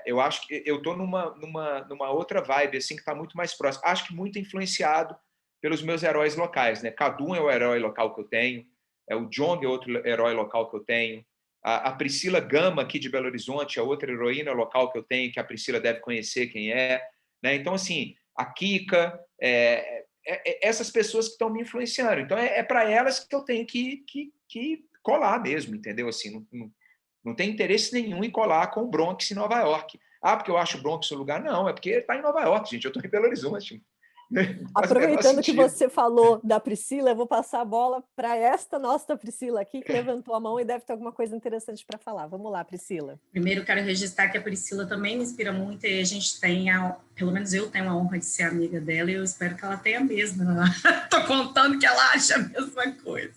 eu acho que eu estou numa outra vibe, assim, que está muito mais próximo. Acho que muito influenciado pelos meus heróis locais, né? Cadu é o herói local que eu tenho, o Jong é outro herói local que eu tenho, a Priscila Gama, aqui de Belo Horizonte, é outra heroína local que eu tenho, que a Priscila deve conhecer quem é, né? Então, assim, a Kika, essas pessoas que estão me influenciando. Então, para elas que eu tenho que colar mesmo, entendeu? Assim, não tem interesse nenhum em colar com o Bronx em Nova York. Porque eu acho o Bronx o lugar? Não, é porque está em Nova York, gente. Eu estou em Belo Horizonte. Aproveitando que você falou da Priscila, eu vou passar a bola para esta nossa Priscila aqui, que levantou a mão e deve ter alguma coisa interessante para falar. Vamos lá, Priscila. Primeiro, quero registrar que a Priscila também me inspira muito e a gente tem, pelo menos eu tenho a honra de ser amiga dela e eu espero que ela tenha mesmo. Estou contando que ela acha a mesma coisa.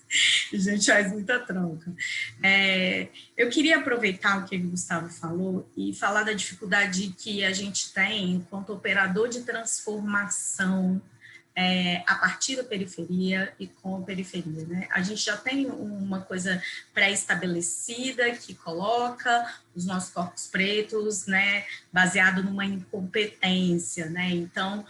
A gente faz muita troca. Eu queria aproveitar o que o Gustavo falou e falar da dificuldade que a gente tem enquanto operador de transformação a partir da periferia e com a periferia, né? A gente já tem uma coisa pré-estabelecida que coloca os nossos corpos pretos, né, baseado numa incompetência, né? Então,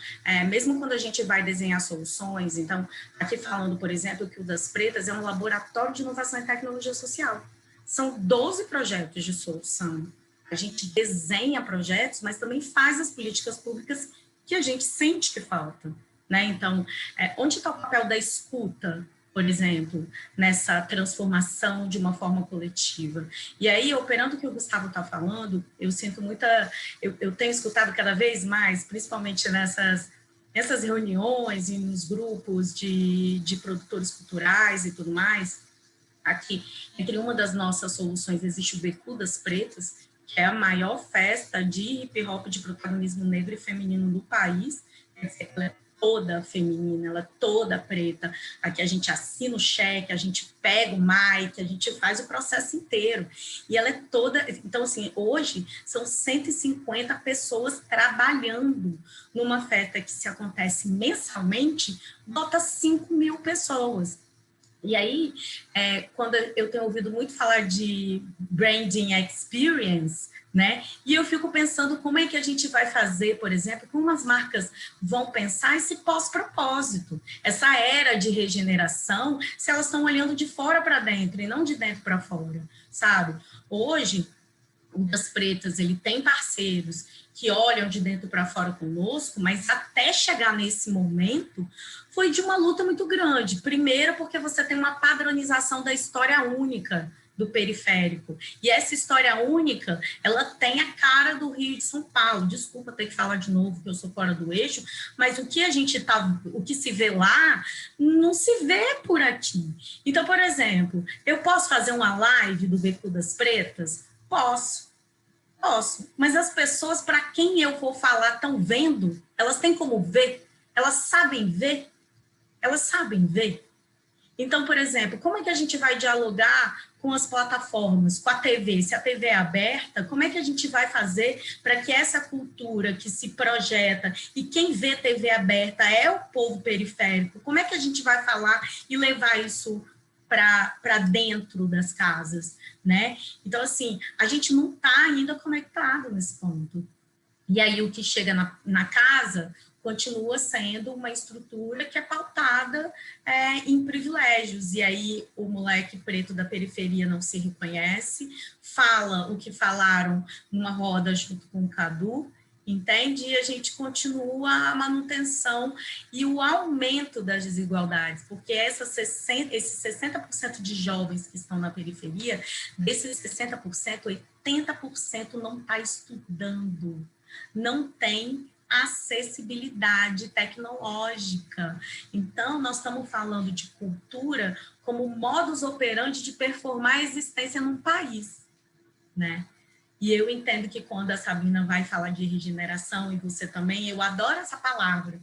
mesmo quando a gente vai desenhar soluções, então, aqui falando, por exemplo, que o Das Pretas é um laboratório de inovação e tecnologia social. São 12 projetos de solução. A gente desenha projetos, mas também faz as políticas públicas que a gente sente que faltam. Né? Então, onde está o papel da escuta, por exemplo, nessa transformação de uma forma coletiva? E aí, operando o que o Gustavo está falando, eu sinto eu tenho escutado cada vez mais, principalmente nessas reuniões e nos grupos de produtores culturais e tudo mais, aqui, entre uma das nossas soluções existe o Beco das Pretas, que é a maior festa de hip-hop de protagonismo negro e feminino do país. Ela é toda feminina, ela é toda preta. Aqui a gente assina o cheque, a gente pega o mic, a gente faz o processo inteiro. E ela é toda... Então, assim, hoje são 150 pessoas trabalhando numa festa que, se acontece mensalmente, bota 5.000 pessoas. E aí, quando eu tenho ouvido muito falar de branding experience, né? E eu fico pensando como é que a gente vai fazer, por exemplo, como as marcas vão pensar esse pós-propósito, essa era de regeneração, se elas estão olhando de fora para dentro e não de dentro para fora, sabe? Hoje, o Das Pretas, ele tem parceiros que olham de dentro para fora conosco, mas até chegar nesse momento foi de uma luta muito grande. Primeiro, porque você tem uma padronização da história única do periférico. E essa história única, ela tem a cara do Rio de São Paulo. Desculpa ter que falar de novo que eu sou fora do eixo, mas o que se vê lá, não se vê por aqui. Então, por exemplo, eu posso fazer uma live do Beco das Pretas? Posso, mas as pessoas para quem eu vou falar estão vendo, elas têm como ver, elas sabem ver. Então, por exemplo, como é que a gente vai dialogar com as plataformas, com a TV? Se a TV é aberta, como é que a gente vai fazer para que essa cultura que se projeta, e quem vê TV aberta é o povo periférico, como é que a gente vai falar e levar isso para dentro das casas, né? Então, assim, a gente não está ainda conectado nesse ponto. E aí, o que chega na casa continua sendo uma estrutura que é pautada em privilégios. E aí, o moleque preto da periferia não se reconhece, fala o que falaram numa roda junto com o Cadu, entende? E a gente continua a manutenção e o aumento das desigualdades, porque esses 60% de jovens que estão na periferia, desses 60%, 80% não está estudando, não tem acessibilidade tecnológica. Então, nós estamos falando de cultura como modus operandi de performar a existência num país, né? E eu entendo que quando a Sabina vai falar de regeneração, e você também, eu adoro essa palavra,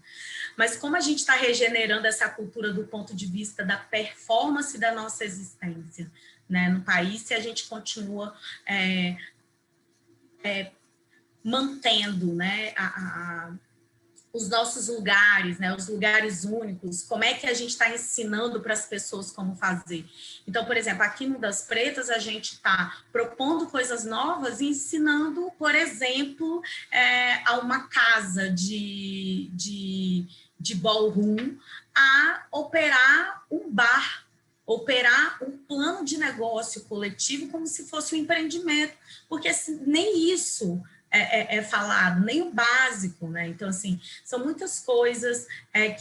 mas como a gente está regenerando essa cultura do ponto de vista da performance da nossa existência, né, no país, se a gente continua mantendo, né, os nossos lugares, né, os lugares únicos, como é que a gente está ensinando para as pessoas como fazer. Então, por exemplo, aqui no Das Pretas, a gente está propondo coisas novas e ensinando, por exemplo, a uma casa de ballroom a operar um bar, operar um plano de negócio coletivo como se fosse um empreendimento, porque nem isso é falado, nem o básico, né? Então, assim, são muitas coisas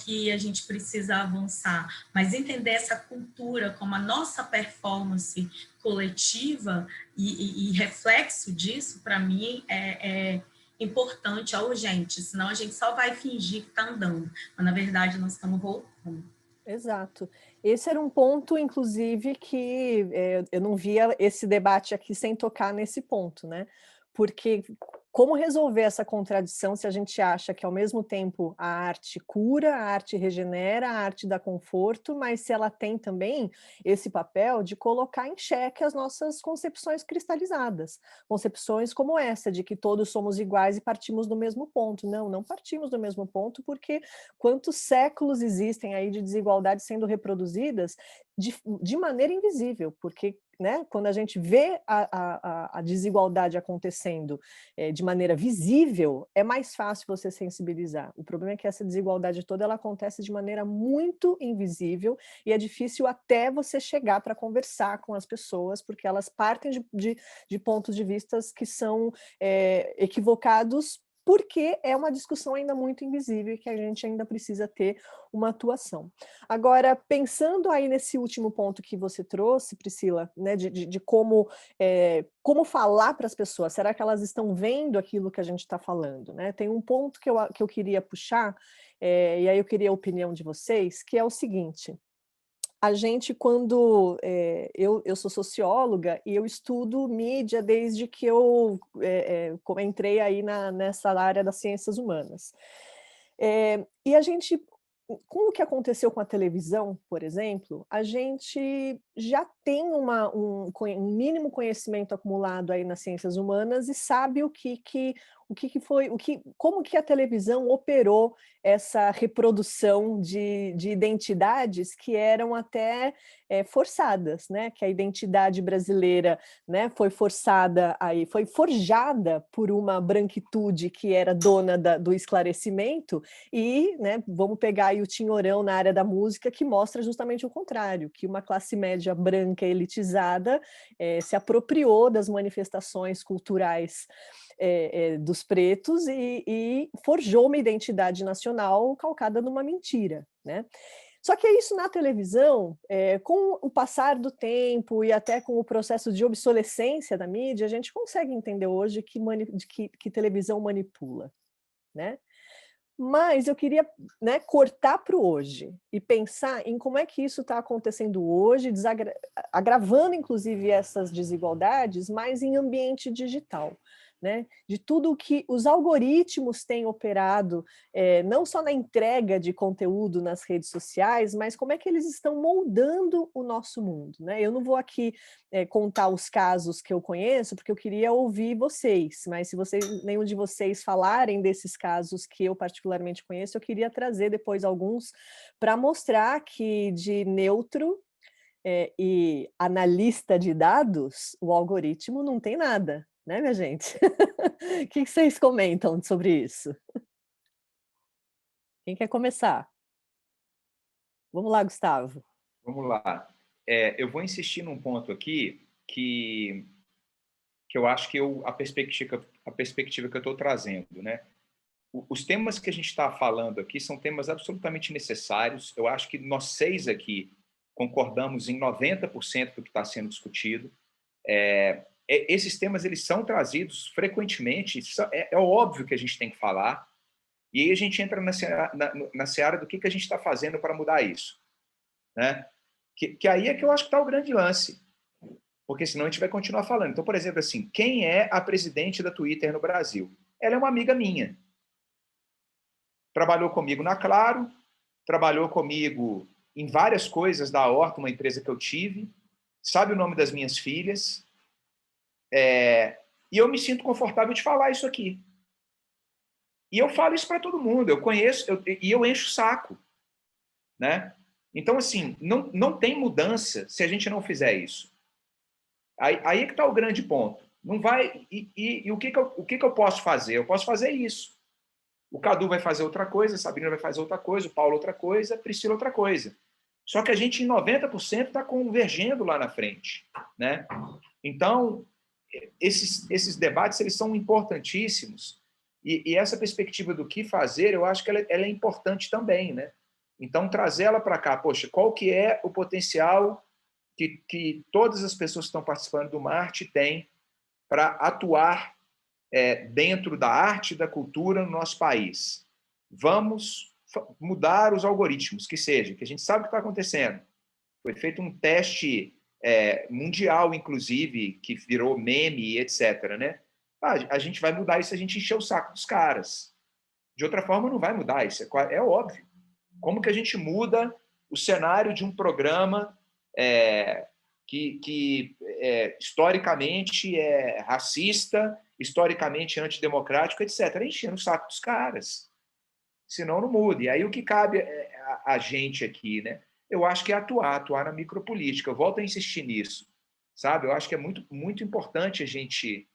que a gente precisa avançar, mas entender essa cultura como a nossa performance coletiva e reflexo disso, para mim, é importante, é urgente, senão a gente só vai fingir que está andando, mas na verdade nós estamos voltando. Exato. Esse era um ponto, inclusive, que eu não via esse debate aqui sem tocar nesse ponto, né? Porque como resolver essa contradição se a gente acha que, ao mesmo tempo, a arte cura, a arte regenera, a arte dá conforto, mas se ela tem também esse papel de colocar em xeque as nossas concepções cristalizadas, concepções como essa, de que todos somos iguais e partimos do mesmo ponto. Não, não partimos do mesmo ponto, porque quantos séculos existem aí de desigualdades sendo reproduzidas de maneira invisível, porque, né, quando a gente vê a desigualdade acontecendo de maneira visível, é mais fácil você sensibilizar. O problema é que essa desigualdade toda ela acontece de maneira muito invisível e é difícil até você chegar para conversar com as pessoas, porque elas partem de pontos de vista que são equivocados, porque é uma discussão ainda muito invisível e que a gente ainda precisa ter uma atuação. Agora, pensando aí nesse último ponto que você trouxe, Priscila, né, de como falar para as pessoas, será que elas estão vendo aquilo que a gente está falando? Né? Tem um ponto que eu queria puxar, e aí eu queria a opinião de vocês, que é o seguinte: a gente, quando eu sou socióloga e eu estudo mídia desde que eu entrei aí nessa área das ciências humanas. E a gente, com o que aconteceu com a televisão, por exemplo, a gente já tem um mínimo conhecimento acumulado aí nas ciências humanas e sabe como que a televisão operou essa reprodução de identidades que eram até forçadas, né? Que a identidade brasileira, né, foi forçada aí, foi forjada por uma branquitude que era dona do esclarecimento e, né, vamos pegar aí o Tinhorão na área da música, que mostra justamente o contrário, que uma classe média branca elitizada se apropriou das manifestações culturais dos pretos e forjou uma identidade nacional calcada numa mentira, né? Só que isso na televisão, com o passar do tempo e até com o processo de obsolescência da mídia, a gente consegue entender hoje que televisão manipula, né? Mas eu queria, né, cortar para o hoje e pensar em como é que isso está acontecendo hoje, agravando, inclusive, essas desigualdades, mas em ambiente digital. Né, de tudo que os algoritmos têm operado, não só na entrega de conteúdo nas redes sociais, mas como é que eles estão moldando o nosso mundo. Né? Eu não vou aqui contar os casos que eu conheço, porque eu queria ouvir vocês, mas se nenhum de vocês falarem desses casos que eu particularmente conheço, eu queria trazer depois alguns para mostrar que de neutro e analista de dados, o algoritmo não tem nada. Né, minha gente? O que vocês comentam sobre isso? Quem quer começar? Vamos lá, Gustavo. Vamos lá. Eu vou insistir num ponto aqui que eu acho que a perspectiva que eu estou trazendo, né? Os temas que a gente está falando aqui são temas absolutamente necessários. Eu acho que nós 6 aqui concordamos em 90% do que está sendo discutido. Esses temas eles são trazidos frequentemente, é óbvio que a gente tem que falar, e aí a gente entra na seara do que a gente está fazendo para mudar isso. Né? Que aí é que eu acho que está o grande lance, porque senão a gente vai continuar falando. Então, por exemplo, assim, quem é a presidente da Twitter no Brasil? Ela é uma amiga minha. Trabalhou comigo na Claro, trabalhou comigo em várias coisas da Horta, uma empresa que eu tive, sabe o nome das minhas filhas, e eu me sinto confortável de falar isso aqui. E eu falo isso para todo mundo, eu conheço, e eu encho o saco. Né? Então, assim, não tem mudança se a gente não fizer isso. Aí é que está o grande ponto. Não vai. E o que eu posso fazer? Eu posso fazer isso. O Cadu vai fazer outra coisa, a Sabrina vai fazer outra coisa, o Paulo outra coisa, a Priscila outra coisa. Só que a gente, em 90%, está convergendo lá na frente. Né? Então, esses debates eles são importantíssimos. E essa perspectiva do que fazer, eu acho que ela é importante também. Né? Então, trazer ela para cá. Poxa, qual que é o potencial que todas as pessoas que estão participando do Marte têm para atuar dentro da arte e da cultura no nosso país. Vamos mudar os algoritmos, que a gente sabe o que está acontecendo. Foi feito um teste mundial, inclusive, que virou meme, etc. Né? A gente vai mudar isso se a gente encher o saco dos caras. De outra forma, não vai mudar, isso é óbvio. Como que a gente muda o cenário de um programa que historicamente é racista, historicamente antidemocrático, etc., enchendo o saco dos caras. Senão não muda. E aí o que cabe a gente aqui, né? Eu acho que é atuar na micropolítica. Eu volto a insistir nisso, sabe? Eu acho que é muito, muito importante a gente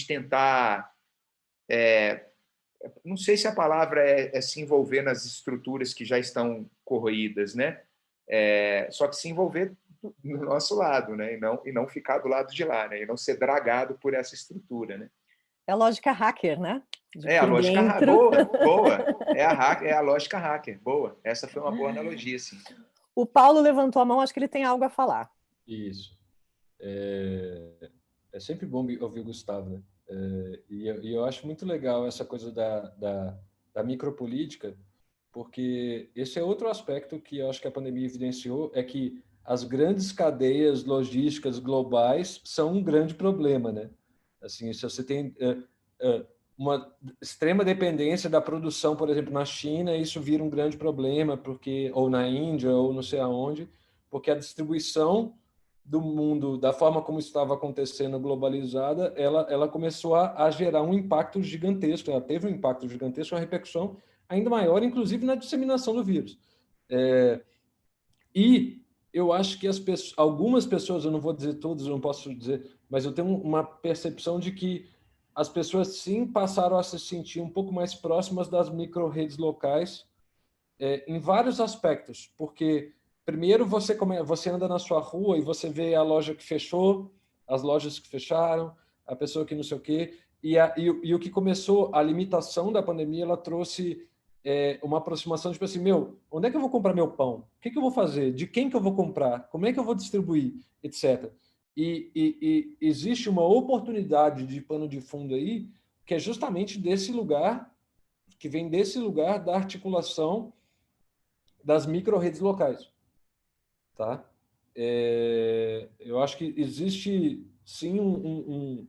tentar... não sei se a palavra é se envolver nas estruturas que já estão corroídas, né? Só que se envolver do nosso lado, né? E não ficar do lado de lá, né? E não ser dragado por essa estrutura, né? É a lógica hacker, né? A lógica hacker. Boa. É a lógica hacker. Boa. Essa foi uma boa analogia, sim. O Paulo levantou a mão, acho que ele tem algo a falar. Isso. É sempre bom ouvir o Gustavo, né? E eu acho muito legal essa coisa da micropolítica, porque esse é outro aspecto que eu acho que a pandemia evidenciou, é que as grandes cadeias logísticas globais são um grande problema, né? Assim, se você tem uma extrema dependência da produção, por exemplo, na China, isso vira um grande problema, ou na Índia, ou não sei aonde, porque a distribuição do mundo, da forma como estava acontecendo globalizada, ela começou a gerar um impacto gigantesco, ela teve um impacto gigantesco, uma repercussão ainda maior, inclusive na disseminação do vírus. E eu acho que algumas pessoas, eu não vou dizer todas, eu não posso dizer, mas eu tenho uma percepção de que as pessoas sim passaram a se sentir um pouco mais próximas das micro-redes locais em vários aspectos, porque primeiro você anda na sua rua e você vê a loja que fechou, as lojas que fecharam, a pessoa que não sei o quê, e o que começou, a limitação da pandemia, ela trouxe uma aproximação, tipo assim, onde é que eu vou comprar meu pão? O que eu vou fazer? De quem que eu vou comprar? Como é que eu vou distribuir? Etc. E existe uma oportunidade de pano de fundo aí, que é justamente desse lugar, que vem desse lugar da articulação das micro-redes locais. Tá? Eu acho que existe, sim, um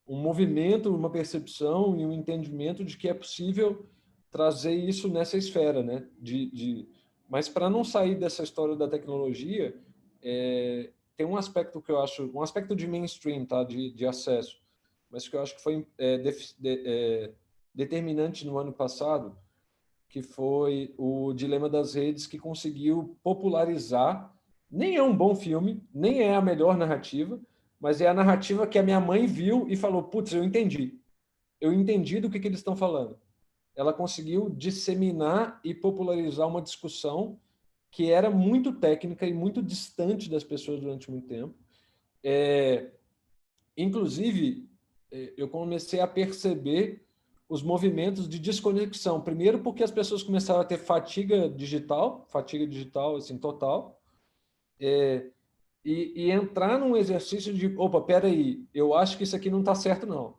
movimento, uma percepção e um entendimento de que é possível trazer isso nessa esfera, né? Mas para não sair dessa história da tecnologia, tem um aspecto que eu acho, um aspecto de mainstream, tá? De acesso, mas que eu acho que foi determinante no ano passado, que foi o Dilema das Redes, que conseguiu popularizar. Nem é um bom filme, nem é a melhor narrativa, mas é a narrativa que a minha mãe viu e falou, putz, eu entendi. Eu entendi do que eles estão falando. Ela conseguiu disseminar e popularizar uma discussão que era muito técnica e muito distante das pessoas durante muito tempo. Inclusive, eu comecei a perceber os movimentos de desconexão. Primeiro porque as pessoas começaram a ter fatiga digital assim, total, e entrar num exercício de, opa, peraí, eu acho que isso aqui não está certo, não.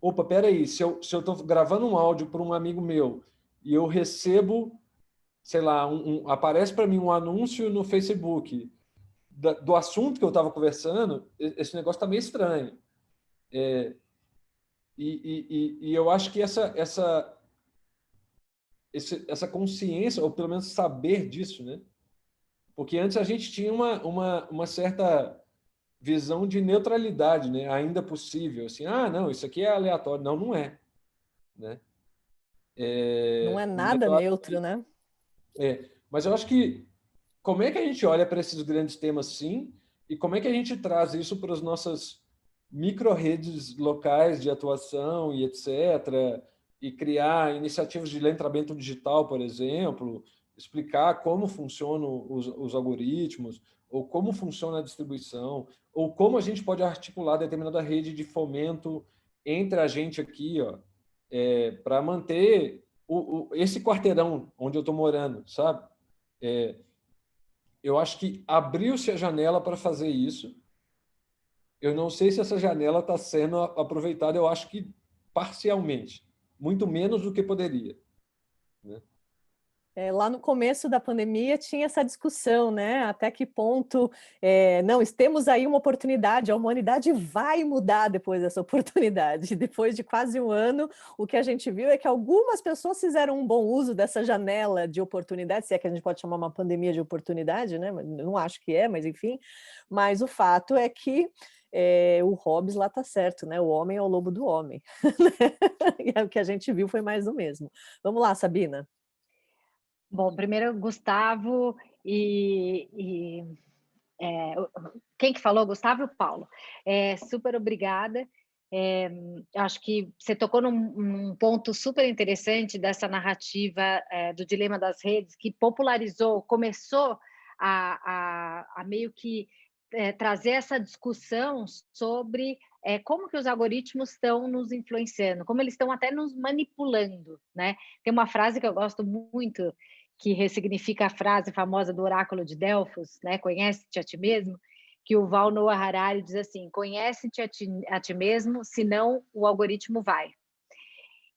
Opa, peraí, se eu estou gravando um áudio para um amigo meu e eu recebo, sei lá, aparece para mim um anúncio no Facebook do assunto que eu estava conversando, esse negócio está meio estranho. E eu acho que essa consciência, ou pelo menos saber disso, né? Porque antes a gente tinha uma certa visão de neutralidade, né? Ainda possível, assim, não, isso aqui é aleatório. Não, não é, né? Não é nada neutro, né? Mas eu acho que como é que a gente olha para esses grandes temas, sim, e como é que a gente traz isso para as nossas micro-redes locais de atuação e etc., e criar iniciativas de letramento digital, por exemplo, explicar como funcionam os algoritmos, ou como funciona a distribuição, ou como a gente pode articular determinada rede de fomento entre a gente aqui, para manter esse quarteirão onde eu estou morando, sabe? Eu acho que abriu-se a janela para fazer isso, eu não sei se essa janela está sendo aproveitada, eu acho que parcialmente, muito menos do que poderia, né? Lá no começo da pandemia tinha essa discussão, né? Até que ponto, não, temos aí uma oportunidade, a humanidade vai mudar depois dessa oportunidade. Depois de quase um ano, o que a gente viu é que algumas pessoas fizeram um bom uso dessa janela de oportunidade, se é que a gente pode chamar uma pandemia de oportunidade, né? Não acho que mas enfim. Mas o fato é que o Hobbes lá está certo, né? O homem é o lobo do homem. E o que a gente viu foi mais do mesmo. Vamos lá, Sabina. Bom, primeiro, Gustavo quem que falou? Gustavo e o Paulo. Super obrigada. Acho que você tocou num ponto super interessante dessa narrativa do dilema das redes, que popularizou, começou a meio que trazer essa discussão sobre como que os algoritmos estão nos influenciando, como eles estão até nos manipulando, né? Tem uma frase que eu gosto muito, que ressignifica a frase famosa do oráculo de Delfos, né? Conhece-te a ti mesmo, que o Yuval Noah Harari diz assim: conhece-te a ti mesmo, senão o algoritmo vai.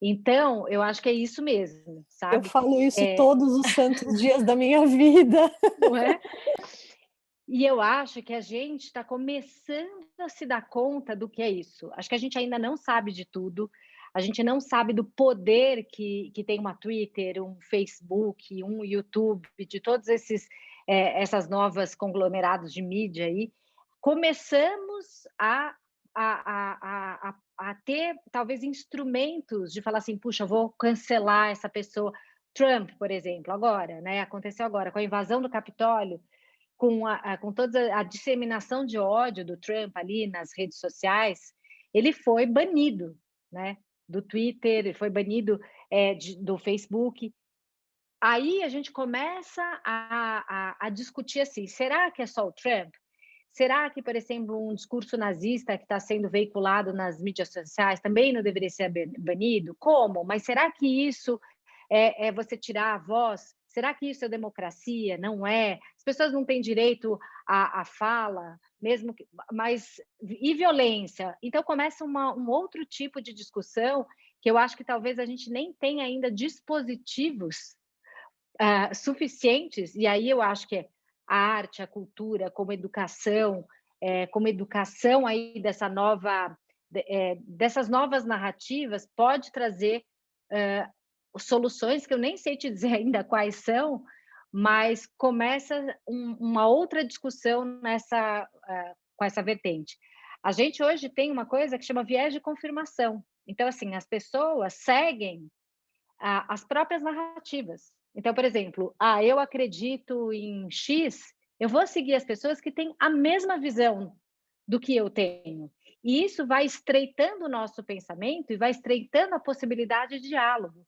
Então, eu acho que é isso mesmo, sabe? Eu falo isso todos os santos dias da minha vida. Não é? E eu acho que a gente está começando a se dar conta do que é isso. Acho que a gente ainda não sabe de tudo, a gente não sabe do poder que tem uma Twitter, um Facebook, um YouTube, de todos essas novas conglomerados de mídia aí. Começamos a ter, talvez, instrumentos de falar assim, puxa, eu vou cancelar essa pessoa. Trump, por exemplo, agora, né? Aconteceu agora, com a invasão do Capitólio, com toda a disseminação de ódio do Trump ali nas redes sociais, ele foi banido, né? Do Twitter, ele foi banido do Facebook. Aí a gente começa a discutir assim, será que é só o Trump? Será que, por exemplo, um discurso nazista que está sendo veiculado nas mídias sociais também não deveria ser banido? Como? Mas será que isso é você tirar a voz? Será que isso é democracia? Não é? As pessoas não têm direito à fala, mesmo que, e violência? Então começa um outro tipo de discussão que eu acho que talvez a gente nem tenha ainda dispositivos suficientes, e aí eu acho que a arte, a cultura, como educação aí dessas novas narrativas, pode trazer soluções que eu nem sei te dizer ainda quais são, mas começa uma outra discussão com essa vertente. A gente hoje tem uma coisa que chama viés de confirmação. Então, assim, as pessoas seguem as próprias narrativas. Então, por exemplo, eu acredito em X, eu vou seguir as pessoas que têm a mesma visão do que eu tenho. E isso vai estreitando o nosso pensamento e vai estreitando a possibilidade de diálogo.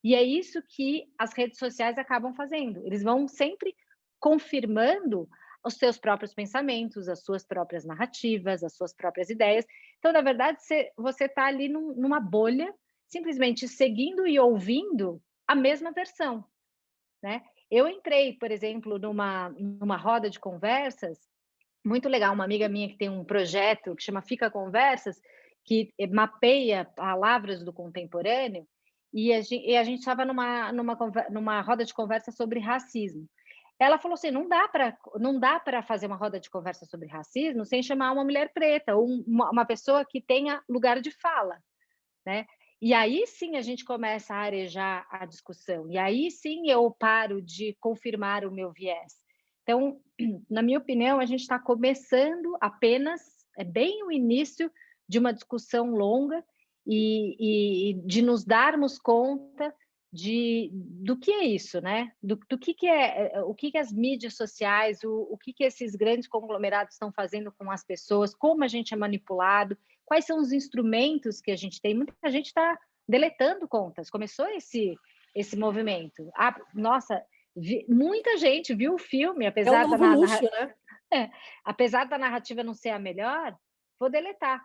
E é isso que as redes sociais acabam fazendo. Eles vão sempre confirmando os seus próprios pensamentos, as suas próprias narrativas, as suas próprias ideias. Então, na verdade, você está ali numa bolha, simplesmente seguindo e ouvindo a mesma versão, né? Eu entrei, por exemplo, numa roda de conversas muito legal, uma amiga minha que tem um projeto que chama Fica Conversas, que mapeia palavras do contemporâneo, e a gente estava numa roda de conversa sobre racismo. Ela falou assim, não dá para fazer uma roda de conversa sobre racismo sem chamar uma mulher preta, ou uma pessoa que tenha lugar de fala, né? E aí sim a gente começa a arejar a discussão, e aí sim eu paro de confirmar o meu viés. Então, na minha opinião, a gente está começando apenas, bem o início de uma discussão longa e de nos darmos conta do que é isso, né? Do que é, o que as mídias sociais, o que esses grandes conglomerados estão fazendo com as pessoas, como a gente é manipulado, quais são os instrumentos que a gente tem. Muita gente está deletando contas. Começou esse movimento. Nossa, muita gente viu o filme, apesar o novo luxo, né? Apesar da narrativa não ser a melhor, vou deletar.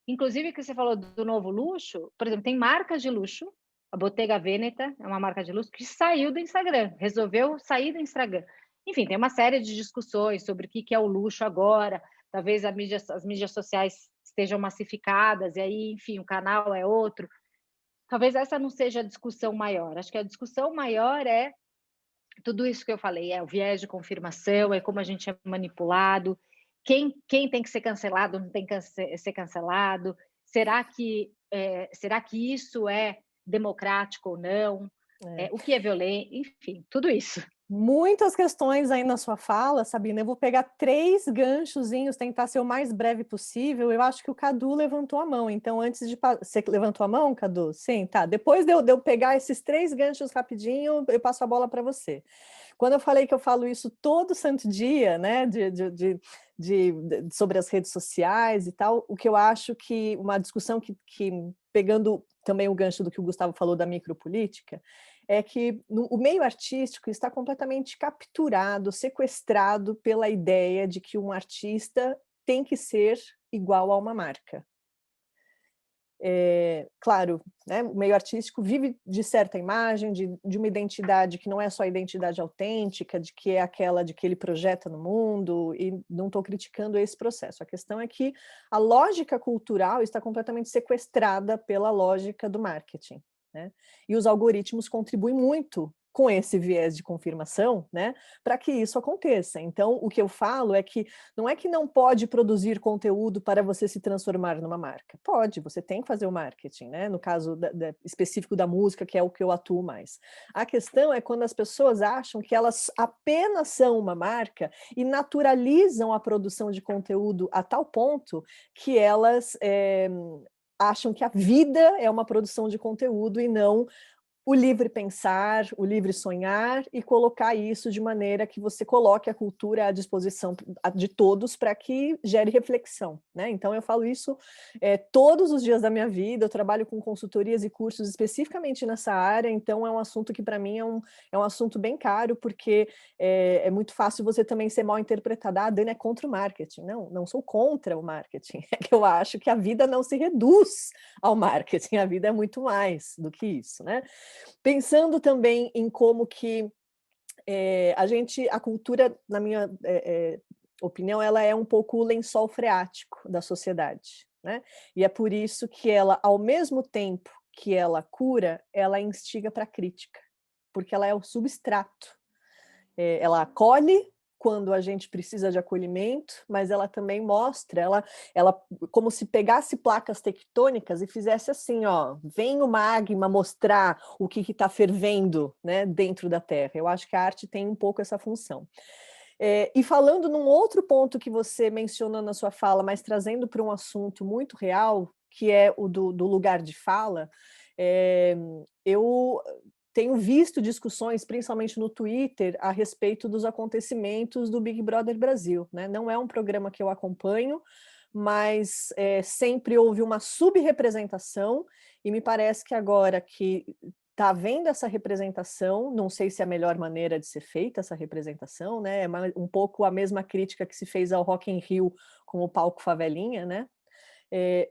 Inclusive, que você falou do novo luxo, por exemplo, tem marcas de luxo, a Bottega Veneta é uma marca de luxo que saiu do Instagram, resolveu sair do Instagram. Enfim, tem uma série de discussões sobre o que é o luxo agora, talvez as mídias sociais estejam massificadas, e aí, enfim, o canal é outro. Talvez essa não seja a discussão maior. Acho que a discussão maior é tudo isso que eu falei, é o viés de confirmação, é como a gente é manipulado, quem tem que ser cancelado, não tem que ser cancelado, será que isso é democrático ou não, o que é violência, enfim, tudo isso. Muitas questões aí na sua fala, Sabina. Eu vou pegar 3 ganchozinhos, tentar ser o mais breve possível. Eu acho que o Cadu levantou a mão. Então, antes de... Você levantou a mão, Cadu? Sim, tá. Depois de eu pegar esses 3 ganchos rapidinho, eu passo a bola para você. Quando eu falei que eu falo isso todo santo dia, né, sobre as redes sociais e tal, o que eu acho que uma discussão que pegando também o gancho do que o Gustavo falou da micropolítica, é que o meio artístico está completamente capturado, sequestrado pela ideia de que um artista tem que ser igual a uma marca. Claro, né, o meio artístico vive de certa imagem, de uma identidade que não é só a identidade autêntica, de que é aquela de que ele projeta no mundo, e não estou criticando esse processo. A questão é que a lógica cultural está completamente sequestrada pela lógica do marketing, né? E os algoritmos contribuem muito com esse viés de confirmação, né, para que isso aconteça. Então, o que eu falo é que não pode produzir conteúdo para você se transformar numa marca. Pode, você tem que fazer o marketing, né, no caso específico da música, que é o que eu atuo mais. A questão é quando as pessoas acham que elas apenas são uma marca e naturalizam a produção de conteúdo a tal ponto que elas acham que a vida é uma produção de conteúdo e não o livre pensar, o livre sonhar e colocar isso de maneira que você coloque a cultura à disposição de todos para que gere reflexão, né? Então eu falo isso todos os dias da minha vida, eu trabalho com consultorias e cursos especificamente nessa área, então é um assunto que para mim é um assunto bem caro, porque é muito fácil você também ser mal interpretada. A Dani é contra o marketing. Não sou contra o marketing, é que eu acho que a vida não se reduz ao marketing, a vida é muito mais do que isso, né? Pensando também em como que a cultura, na minha opinião, ela é um pouco o lençol freático da sociedade, né? E é por isso que ela, ao mesmo tempo que ela cura, ela instiga para a crítica, porque ela é o substrato. Ela acolhe quando a gente precisa de acolhimento, mas ela também mostra, ela como se pegasse placas tectônicas e fizesse assim, ó, vem o magma mostrar o que está fervendo, né, dentro da Terra. Eu acho que a arte tem um pouco essa função. E falando num outro ponto que você mencionou na sua fala, mas trazendo para um assunto muito real, que é o do lugar de fala, eu tenho visto discussões, principalmente no Twitter, a respeito dos acontecimentos do Big Brother Brasil, né? Não é um programa que eu acompanho, mas sempre houve uma subrepresentação, e me parece que agora que está havendo essa representação, não sei se é a melhor maneira de ser feita essa representação, né? É um pouco a mesma crítica que se fez ao Rock in Rio com o palco Favelinha, né?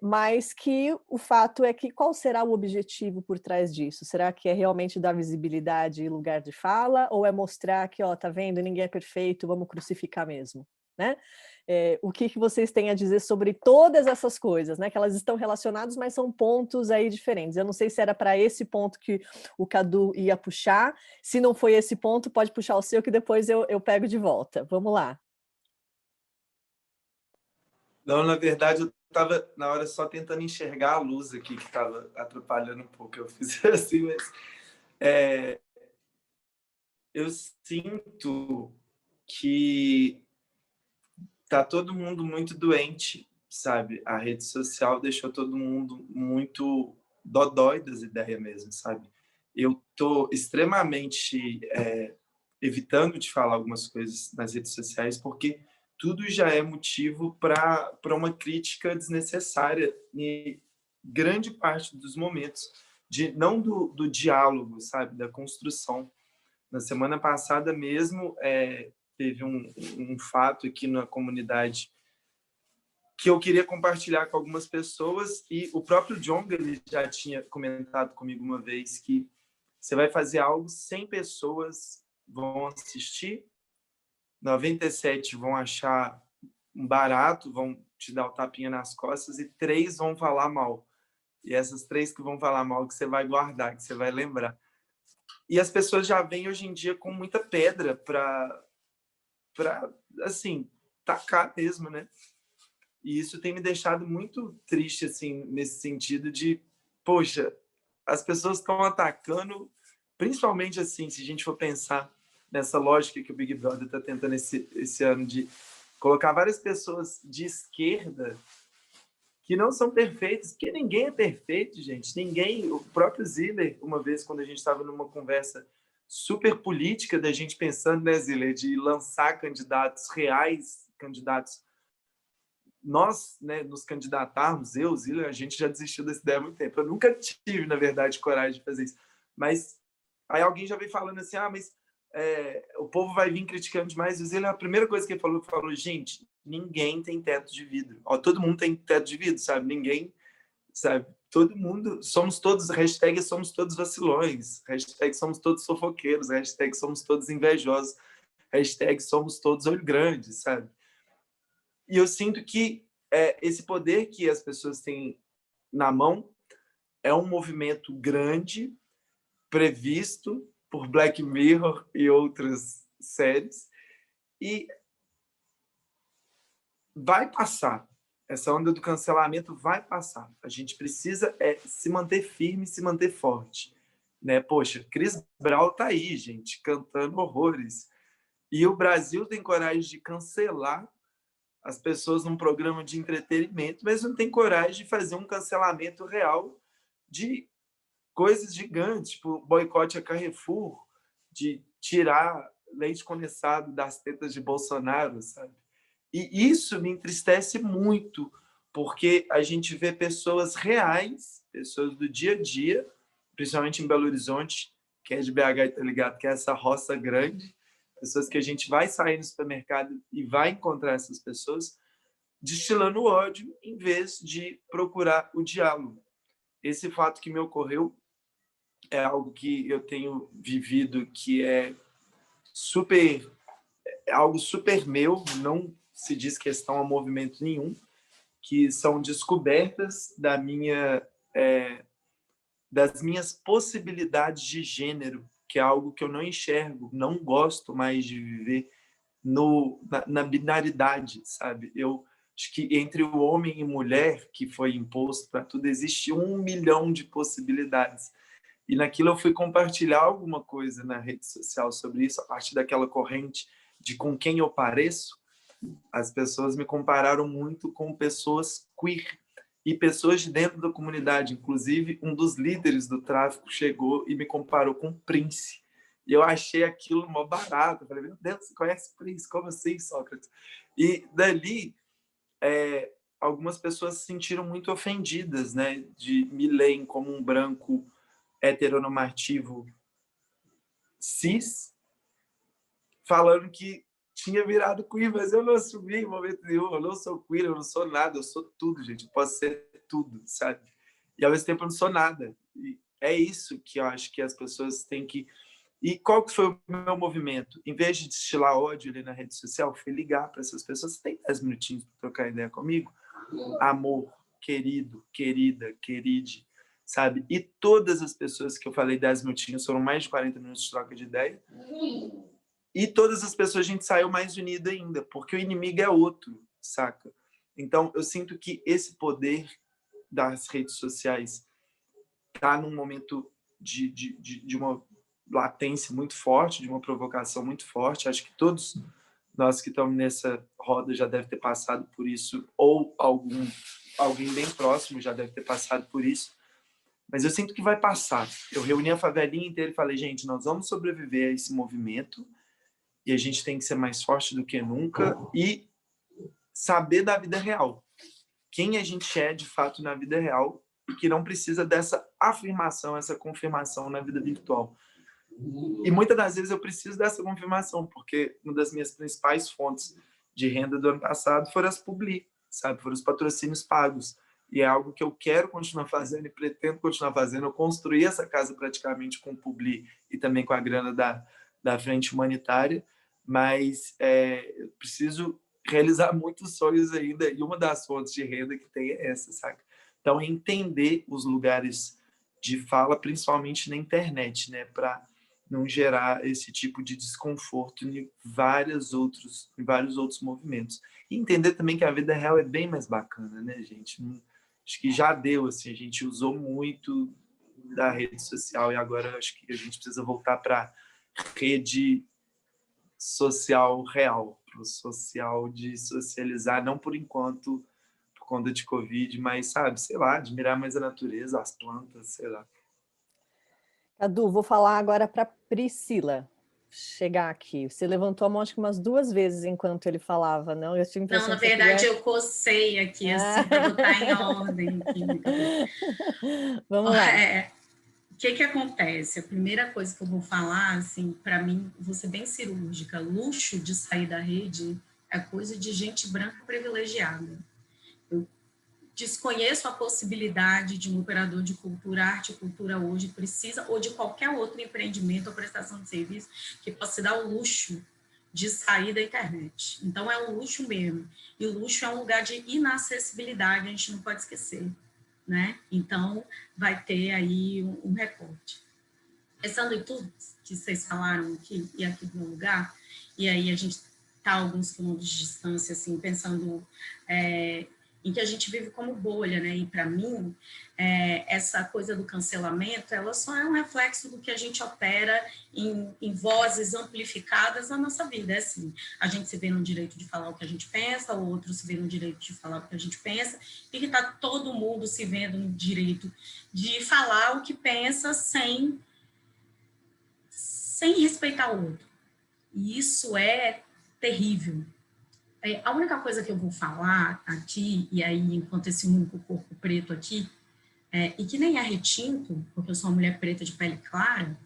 Mas que o fato é que qual será o objetivo por trás disso? Será que é realmente dar visibilidade e lugar de fala, ou é mostrar que, ó, tá vendo, ninguém é perfeito, vamos crucificar mesmo, né? O que vocês têm a dizer sobre todas essas coisas, né? Que elas estão relacionadas, mas são pontos aí diferentes. Eu não sei se era para esse ponto que o Cadu ia puxar. Se não foi esse ponto, pode puxar o seu, que depois eu pego de volta. Vamos lá. Não, na verdade, eu estava na hora só tentando enxergar a luz aqui, que estava atrapalhando um pouco. Eu fiz assim, mas eu sinto que tá todo mundo muito doente, sabe? A rede social deixou todo mundo muito dodói das ideias mesmo, sabe? Eu tô extremamente evitando de falar algumas coisas nas redes sociais, porque tudo já é motivo para uma crítica desnecessária em grande parte dos momentos, não do diálogo, sabe? Da construção. Na semana passada mesmo, teve um fato aqui na comunidade que eu queria compartilhar com algumas pessoas, e o próprio Djonga, ele já tinha comentado comigo uma vez que você vai fazer algo, 100 pessoas vão assistir, 97 vão achar um barato vão te dar o tapinha nas costas e 3 vão falar mal. E essas 3 que vão falar mal que você vai guardar, que você vai lembrar. E as pessoas já vêm hoje em dia com muita pedra para assim, tacar mesmo, né? E isso tem me deixado muito triste, assim, nesse sentido de, poxa, as pessoas estão atacando, principalmente assim, se a gente for pensar nessa lógica que o Big Brother está tentando esse ano de colocar várias pessoas de esquerda que não são perfeitas, porque ninguém é perfeito, gente. Ninguém, o próprio Ziller, uma vez, quando a gente estava numa conversa super política da gente pensando, né, Ziller, de lançar candidatos reais, candidatos, nós, né, nos candidatarmos, eu, Ziller, a gente já desistiu dessa ideia há muito tempo. Eu nunca tive, na verdade, coragem de fazer isso. Mas aí alguém já veio falando assim, mas o povo vai vir criticando demais. O Ziller, a primeira coisa que ele falou, gente, ninguém tem teto de vidro. Todo mundo tem teto de vidro, sabe? Ninguém, sabe? Todo mundo, somos todos, hashtag somos todos vacilões, hashtag somos todos fofoqueiros, hashtag somos todos invejosos, hashtag somos todos olho grande, sabe? E eu sinto que esse poder que as pessoas têm na mão é um movimento grande, previsto por Black Mirror e outras séries, e vai passar. Essa onda do cancelamento vai passar. A gente precisa se manter firme, se manter forte. Né? Poxa, Chris Brown tá aí, gente, cantando horrores. E o Brasil tem coragem de cancelar as pessoas num programa de entretenimento, mas não tem coragem de fazer um cancelamento real de coisas gigantes, tipo boicote a Carrefour, de tirar leite condensado das tetas de Bolsonaro, sabe? E isso me entristece muito, porque a gente vê pessoas reais, pessoas do dia a dia, principalmente em Belo Horizonte, que é de BH, tá ligado? Que é essa roça grande, pessoas que a gente vai sair no supermercado e vai encontrar essas pessoas destilando ódio em vez de procurar o diálogo. Esse fato que me ocorreu é algo que eu tenho vivido, que é algo super meu, não se diz questão a movimento nenhum, que são descobertas das minhas possibilidades de gênero, que é algo que eu não enxergo, não gosto mais de viver na binaridade, sabe? Eu acho que entre o homem e mulher, que foi imposto para tudo, existe 1 milhão de possibilidades. E naquilo eu fui compartilhar alguma coisa na rede social sobre isso, a partir daquela corrente de com quem eu pareço. As pessoas me compararam muito com pessoas queer e pessoas de dentro da comunidade. Inclusive, um dos líderes do tráfico chegou e me comparou com Prince. E eu achei aquilo mó barato. Eu falei, meu Deus, você conhece Prince? Como assim, Sócrates? E dali, algumas pessoas se sentiram muito ofendidas, né, de me lerem como um branco heteronormativo cis, falando que tinha virado queer, mas eu não assumi em momento nenhum. Eu não sou queer, eu não sou nada, eu sou tudo, gente. Eu posso ser tudo, sabe? E ao mesmo tempo eu não sou nada. E é isso que eu acho que as pessoas têm que... E qual que foi o meu movimento? Em vez de destilar ódio ali na rede social, fui ligar para essas pessoas. Você tem 10 minutinhos para trocar ideia comigo? Amor, querido, querida, queride, sabe? E todas as pessoas que eu falei 10 minutinhos, foram mais de 40 minutos de troca de ideia. E todas as pessoas a gente saiu mais unida ainda, porque o inimigo é outro, saca? Então, eu sinto que esse poder das redes sociais está num momento de uma latência muito forte, de uma provocação muito forte. Acho que todos nós que estamos nessa roda já devem ter passado por isso, ou alguém bem próximo já deve ter passado por isso. Mas eu sinto que vai passar. Eu reuni a favelinha inteira e falei, gente, nós vamos sobreviver a esse movimento e a gente tem que ser mais forte do que nunca e saber da vida real. Quem a gente é, de fato, na vida real e que não precisa dessa afirmação, essa confirmação na vida virtual. E muitas das vezes eu preciso dessa confirmação, porque uma das minhas principais fontes de renda do ano passado foram as publi, sabe? Foram os patrocínios pagos. E é algo que eu quero continuar fazendo e pretendo continuar fazendo. Eu construí essa casa praticamente com publi e também com a grana da frente humanitária, mas eu preciso realizar muitos sonhos ainda, e uma das fontes de renda que tem é essa, saca? Então, entender os lugares de fala, principalmente na internet, né, para não gerar esse tipo de desconforto em vários outros movimentos. E entender também que a vida real é bem mais bacana, né, gente? Acho que já deu, assim, a gente usou muito da rede social e agora acho que a gente precisa voltar para rede social real, para o social de socializar, não por enquanto, por conta de Covid, mas, sabe, sei lá, admirar mais a natureza, as plantas, sei lá. Cadu, vou falar agora para Priscila chegar aqui. Você levantou a mão acho que umas 2 vezes enquanto ele falava, não? Eu tive a impressão Não, na que você verdade, queria... eu cocei aqui, assim, para botar em ordem. Aqui. Vamos lá. O que acontece? A primeira coisa que eu vou falar, assim, para mim, vou ser bem cirúrgica, luxo de sair da rede é coisa de gente branca privilegiada. Eu desconheço a possibilidade de um operador de cultura, arte e cultura hoje precisa, ou de qualquer outro empreendimento ou prestação de serviço que possa se dar o luxo de sair da internet. Então, é um luxo mesmo. E o luxo é um lugar de inacessibilidade, a gente não pode esquecer, né? Então, vai ter aí um recorte. Pensando em tudo que vocês falaram aqui e aqui no lugar, e aí a gente está a alguns quilômetros de distância, assim, pensando em que a gente vive como bolha, né? E para mim, essa coisa do cancelamento, ela só é um reflexo do que a gente opera em vozes amplificadas na nossa vida. É assim, a gente se vê no direito de falar o que a gente pensa, o outro se vê no direito de falar o que a gente pensa, e que está todo mundo se vendo no direito de falar o que pensa sem respeitar o outro. E isso é terrível. A única coisa que eu vou falar aqui, e aí enquanto esse único corpo preto aqui, e que nem é retinto, porque eu sou uma mulher preta de pele clara,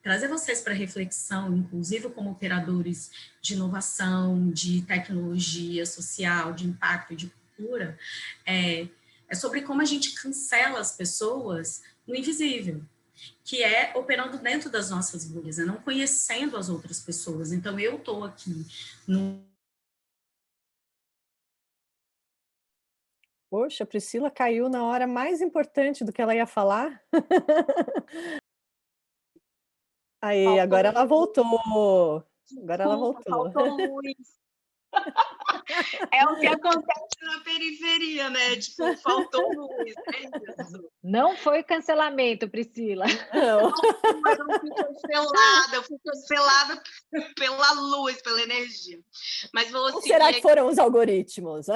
trazer vocês para reflexão, inclusive como operadores de inovação, de tecnologia social, de impacto, de cultura, é sobre como a gente cancela as pessoas no invisível, que é operando dentro das nossas bolhas, não conhecendo as outras pessoas. Então, eu estou aqui no... Poxa, a Priscila caiu na hora mais importante do que ela ia falar. Aí, agora ela voltou. Agora ela voltou. Faltou luz. É o que acontece na periferia, né? Tipo, faltou luz. É isso. Não foi cancelamento, Priscila. Não. Eu fui cancelada pela luz, pela energia. Mas vou Ou será que foram os algoritmos?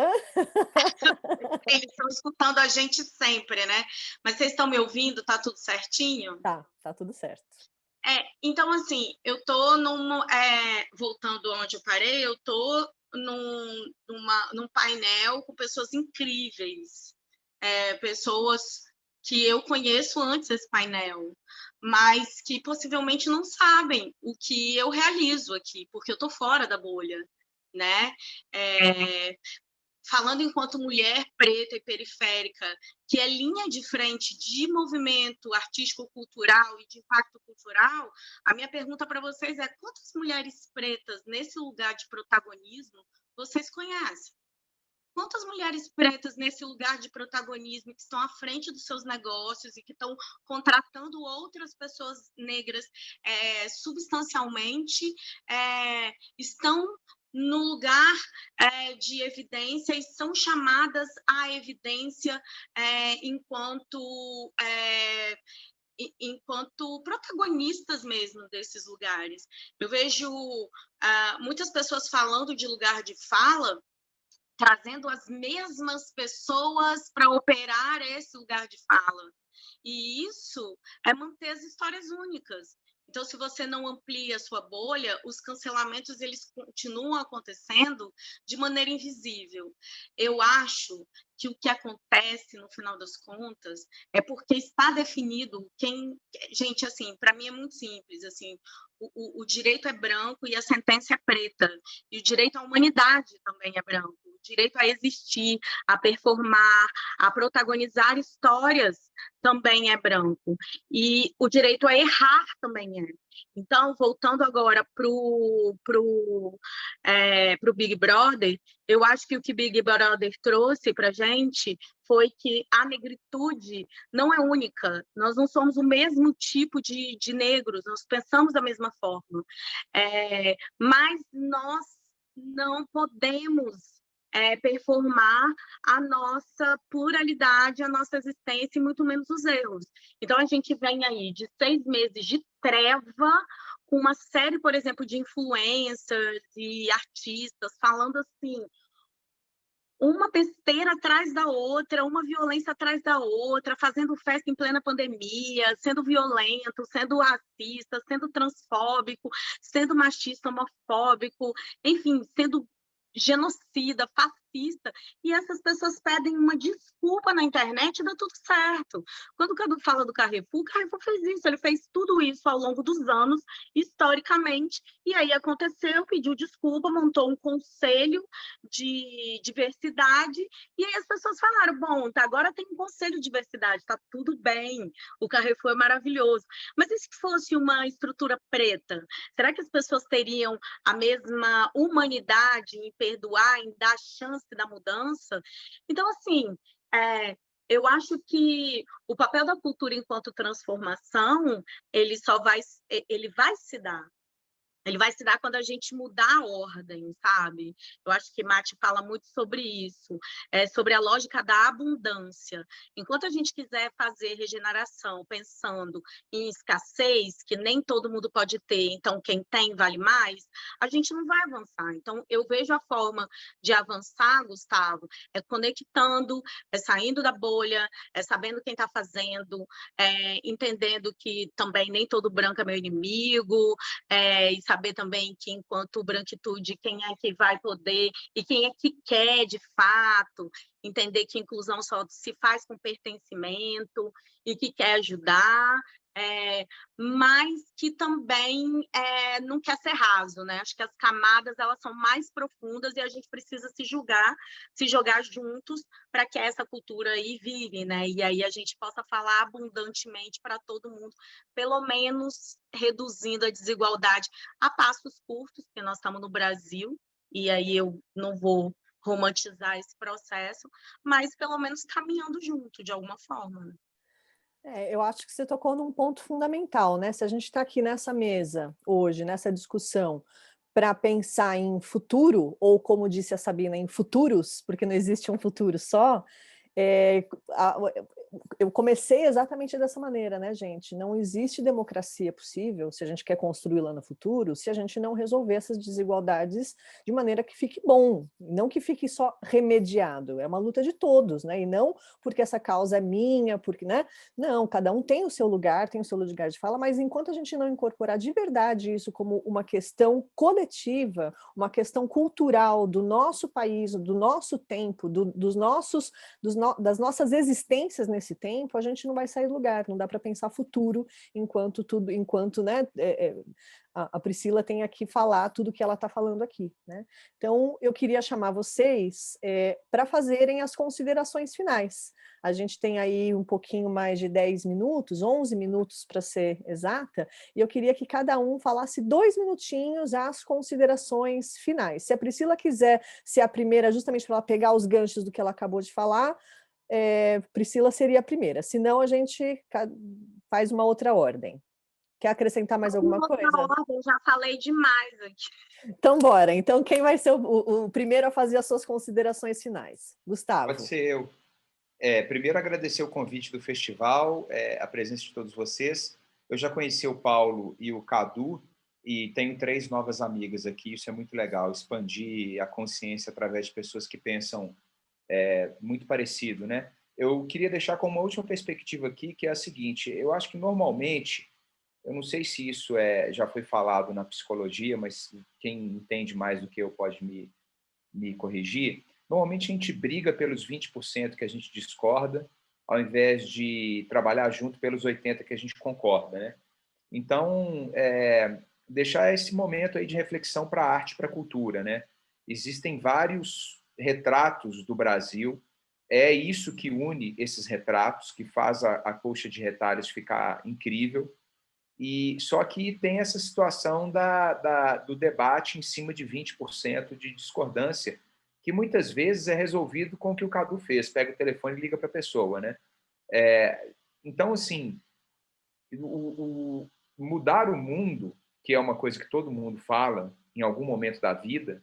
Eles estão escutando a gente sempre, né? Mas vocês estão me ouvindo? Tá tudo certinho? Tá tudo certo. Então, assim, eu tô voltando onde eu parei, eu tô num painel com pessoas incríveis, pessoas que eu conheço antes desse painel, mas que possivelmente não sabem o que eu realizo aqui, porque eu tô fora da bolha, né? Falando enquanto mulher preta e periférica, que é linha de frente de movimento artístico-cultural e de impacto cultural, a minha pergunta para vocês é: quantas mulheres pretas nesse lugar de protagonismo vocês conhecem? Quantas mulheres pretas nesse lugar de protagonismo que estão à frente dos seus negócios e que estão contratando outras pessoas negras substancialmente, estão no lugar de evidência e são chamadas à evidência enquanto protagonistas mesmo desses lugares? Eu vejo muitas pessoas falando de lugar de fala, trazendo as mesmas pessoas para operar esse lugar de fala. E isso é manter as histórias únicas. Então, se você não amplia a sua bolha, os cancelamentos eles continuam acontecendo de maneira invisível. Eu acho que o que acontece, no final das contas, é porque está definido quem... Gente, assim, para mim é muito simples, assim, o direito é branco e a sentença é preta, e o direito à humanidade também é branco. O direito a existir, a performar, a protagonizar histórias também é branco. E o direito a errar também é. Então, voltando agora para o Big Brother, eu acho que o que Big Brother trouxe para a gente foi que a negritude não é única. Nós não somos o mesmo tipo de negros, nós pensamos da mesma forma. Mas nós não podemos performar a nossa pluralidade, a nossa existência e muito menos os erros. Então, a gente vem aí de 6 meses de treva, com uma série, por exemplo, de influencers e artistas falando assim, uma besteira atrás da outra, uma violência atrás da outra, fazendo festa em plena pandemia, sendo violento, sendo racista, sendo transfóbico, sendo machista, homofóbico, enfim, sendo genocida, fascista, e essas pessoas pedem uma desculpa na internet e dá tudo certo. Quando o Cadu fala do Carrefour, o Carrefour fez isso, ele fez tudo isso ao longo dos anos, historicamente, e aí aconteceu, pediu desculpa, montou um conselho de diversidade, e aí as pessoas falaram, bom, agora tem um conselho de diversidade, está tudo bem, o Carrefour é maravilhoso. Mas e se fosse uma estrutura preta? Será que as pessoas teriam a mesma humanidade em perdoar, em dar chance da mudança? Então, assim, eu acho que o papel da cultura enquanto transformação, ele vai se dar. Ele vai se dar quando a gente mudar a ordem, sabe? Eu acho que Mate fala muito sobre isso, sobre a lógica da abundância. Enquanto a gente quiser fazer regeneração pensando em escassez, que nem todo mundo pode ter, então quem tem vale mais, a gente não vai avançar. Então, eu vejo a forma de avançar, Gustavo, conectando, saindo da bolha, sabendo quem está fazendo, entendendo que também nem todo branco é meu inimigo, e saber também que, enquanto branquitude, quem é que vai poder e quem é que quer, de fato, entender que inclusão só se faz com pertencimento e que quer ajudar, mas que também não quer ser raso, né? Acho que as camadas, elas são mais profundas e a gente precisa se jogar juntos para que essa cultura aí vive, né? E aí a gente possa falar abundantemente para todo mundo, pelo menos reduzindo a desigualdade a passos curtos, porque nós estamos no Brasil, e aí eu não vou romantizar esse processo, mas pelo menos caminhando junto, de alguma forma, né? Eu acho que você tocou num ponto fundamental, né? Se a gente está aqui nessa mesa hoje, nessa discussão, para pensar em futuro, ou como disse a Sabina, em futuros, porque não existe um futuro só, eu comecei exatamente dessa maneira, né, gente? Não existe democracia possível, se a gente quer construir lá no futuro, se a gente não resolver essas desigualdades de maneira que fique bom, não que fique só remediado. É uma luta de todos, né? E não porque essa causa é minha, porque, né? Não, cada um tem o seu lugar, tem o seu lugar de fala, mas enquanto a gente não incorporar de verdade isso como uma questão coletiva, uma questão cultural do nosso país, do nosso tempo, das nossas existências nesse tempo, a gente não vai sair do lugar, não dá para pensar futuro enquanto né, a Priscila tem aqui falar tudo que ela está falando aqui, né? Então, eu queria chamar vocês para fazerem as considerações finais. A gente tem aí um pouquinho mais de 10 minutos, 11 minutos para ser exata, e eu queria que cada um falasse 2 minutinhos as considerações finais. Se a Priscila quiser ser a primeira, justamente para ela pegar os ganchos do que ela acabou de falar, Priscila seria a primeira, senão a gente faz uma outra ordem. Quer acrescentar mais alguma coisa? Eu já falei demais aqui. Então, bora. Então, quem vai ser o primeiro a fazer as suas considerações finais? Gustavo. Pode ser eu. Primeiro, agradecer o convite do festival, a presença de todos vocês. Eu já conheci o Paulo e o Cadu, e tenho 3 novas amigas aqui. Isso é muito legal, expandir a consciência através de pessoas que pensam muito parecido, né? Eu queria deixar como uma última perspectiva aqui, que é a seguinte: eu acho que normalmente, eu não sei se isso já foi falado na psicologia, mas quem entende mais do que eu pode me corrigir. Normalmente a gente briga pelos 20% que a gente discorda, ao invés de trabalhar junto pelos 80% que a gente concorda, né? Então, deixar esse momento aí de reflexão para a arte, para a cultura, né? Existem vários retratos do Brasil. É isso que une esses retratos, que faz a colcha de retalhos ficar incrível. E só que tem essa situação do debate em cima de 20% de discordância, que muitas vezes é resolvido com o que o Cadu fez, pega o telefone e liga para a pessoa, né? Então, assim, mudar o mundo, que é uma coisa que todo mundo fala em algum momento da vida,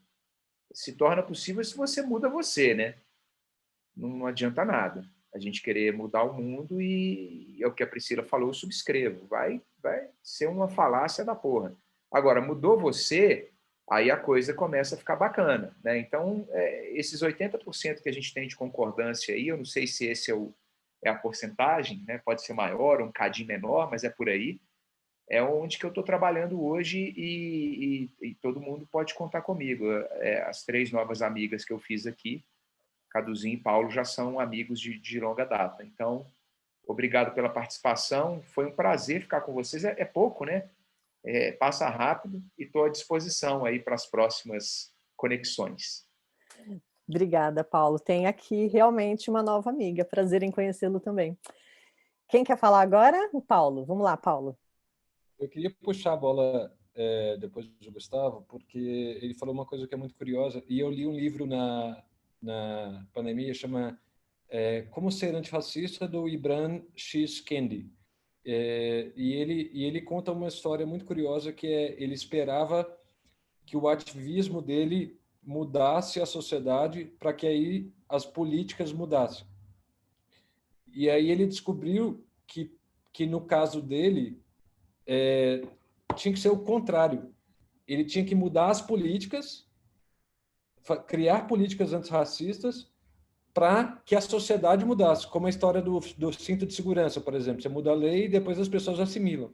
se torna possível se você muda você, né? Não adianta nada a gente querer mudar o mundo e é o que a Priscila falou, eu subscrevo. Vai ser uma falácia da porra. Agora, mudou você, aí a coisa começa a ficar bacana, né? Então, esses 80% que a gente tem de concordância aí, eu não sei se esse é a porcentagem, né? Pode ser maior, um cadinho menor, mas é por aí. É onde que eu estou trabalhando hoje e todo mundo pode contar comigo. As 3 novas amigas que eu fiz aqui, Caduzinho e Paulo, já são amigos de longa data. Então, obrigado pela participação. Foi um prazer ficar com vocês. É pouco, né? Passa rápido e estou à disposição aí para as próximas conexões. Obrigada, Paulo. Tem aqui realmente uma nova amiga. Prazer em conhecê-lo também. Quem quer falar agora? O Paulo. Vamos lá, Paulo. Eu queria puxar a bola depois do Gustavo, porque ele falou uma coisa que é muito curiosa, e eu li um livro na pandemia, chama Como Ser Antirracista, do Ibram X. Kendi. E ele conta uma história muito curiosa, que ele esperava que o ativismo dele mudasse a sociedade para que aí as políticas mudassem. E aí ele descobriu que no caso dele, tinha que ser o contrário. Ele tinha que mudar as políticas, criar políticas antirracistas para que a sociedade mudasse, como a história do cinto de segurança, por exemplo. Você muda a lei e depois as pessoas assimilam.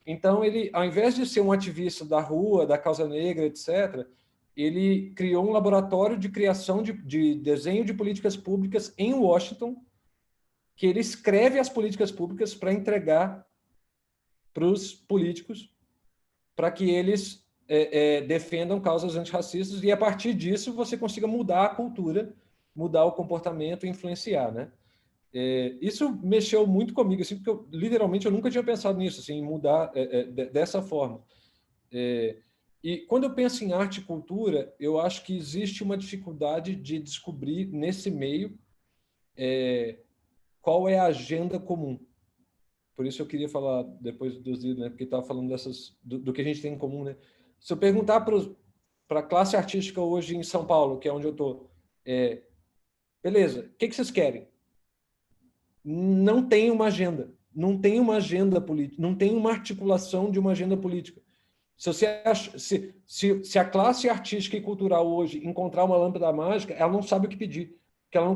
Então, ele, ao invés de ser um ativista da rua, da causa negra, etc., ele criou um laboratório de criação de desenho de políticas públicas em Washington, que ele escreve as políticas públicas para entregar para os políticos, para que eles defendam causas antirracistas, e a partir disso você consiga mudar a cultura, mudar o comportamento e influenciar, né? Isso mexeu muito comigo, assim, porque literalmente eu nunca tinha pensado nisso, assim, em mudar dessa forma. E quando eu penso em arte e cultura, eu acho que existe uma dificuldade de descobrir nesse meio qual é a agenda comum. Por isso eu queria falar depois dos livros, né? Porque estava falando do que a gente tem em comum, né? Se eu perguntar para a classe artística hoje em São Paulo, que é onde eu estou, beleza, o que vocês querem? Não tem uma agenda, não tem uma agenda política, não tem uma articulação de uma agenda política. Se a classe artística e cultural hoje encontrar uma lâmpada mágica, ela não sabe o que pedir, porque ela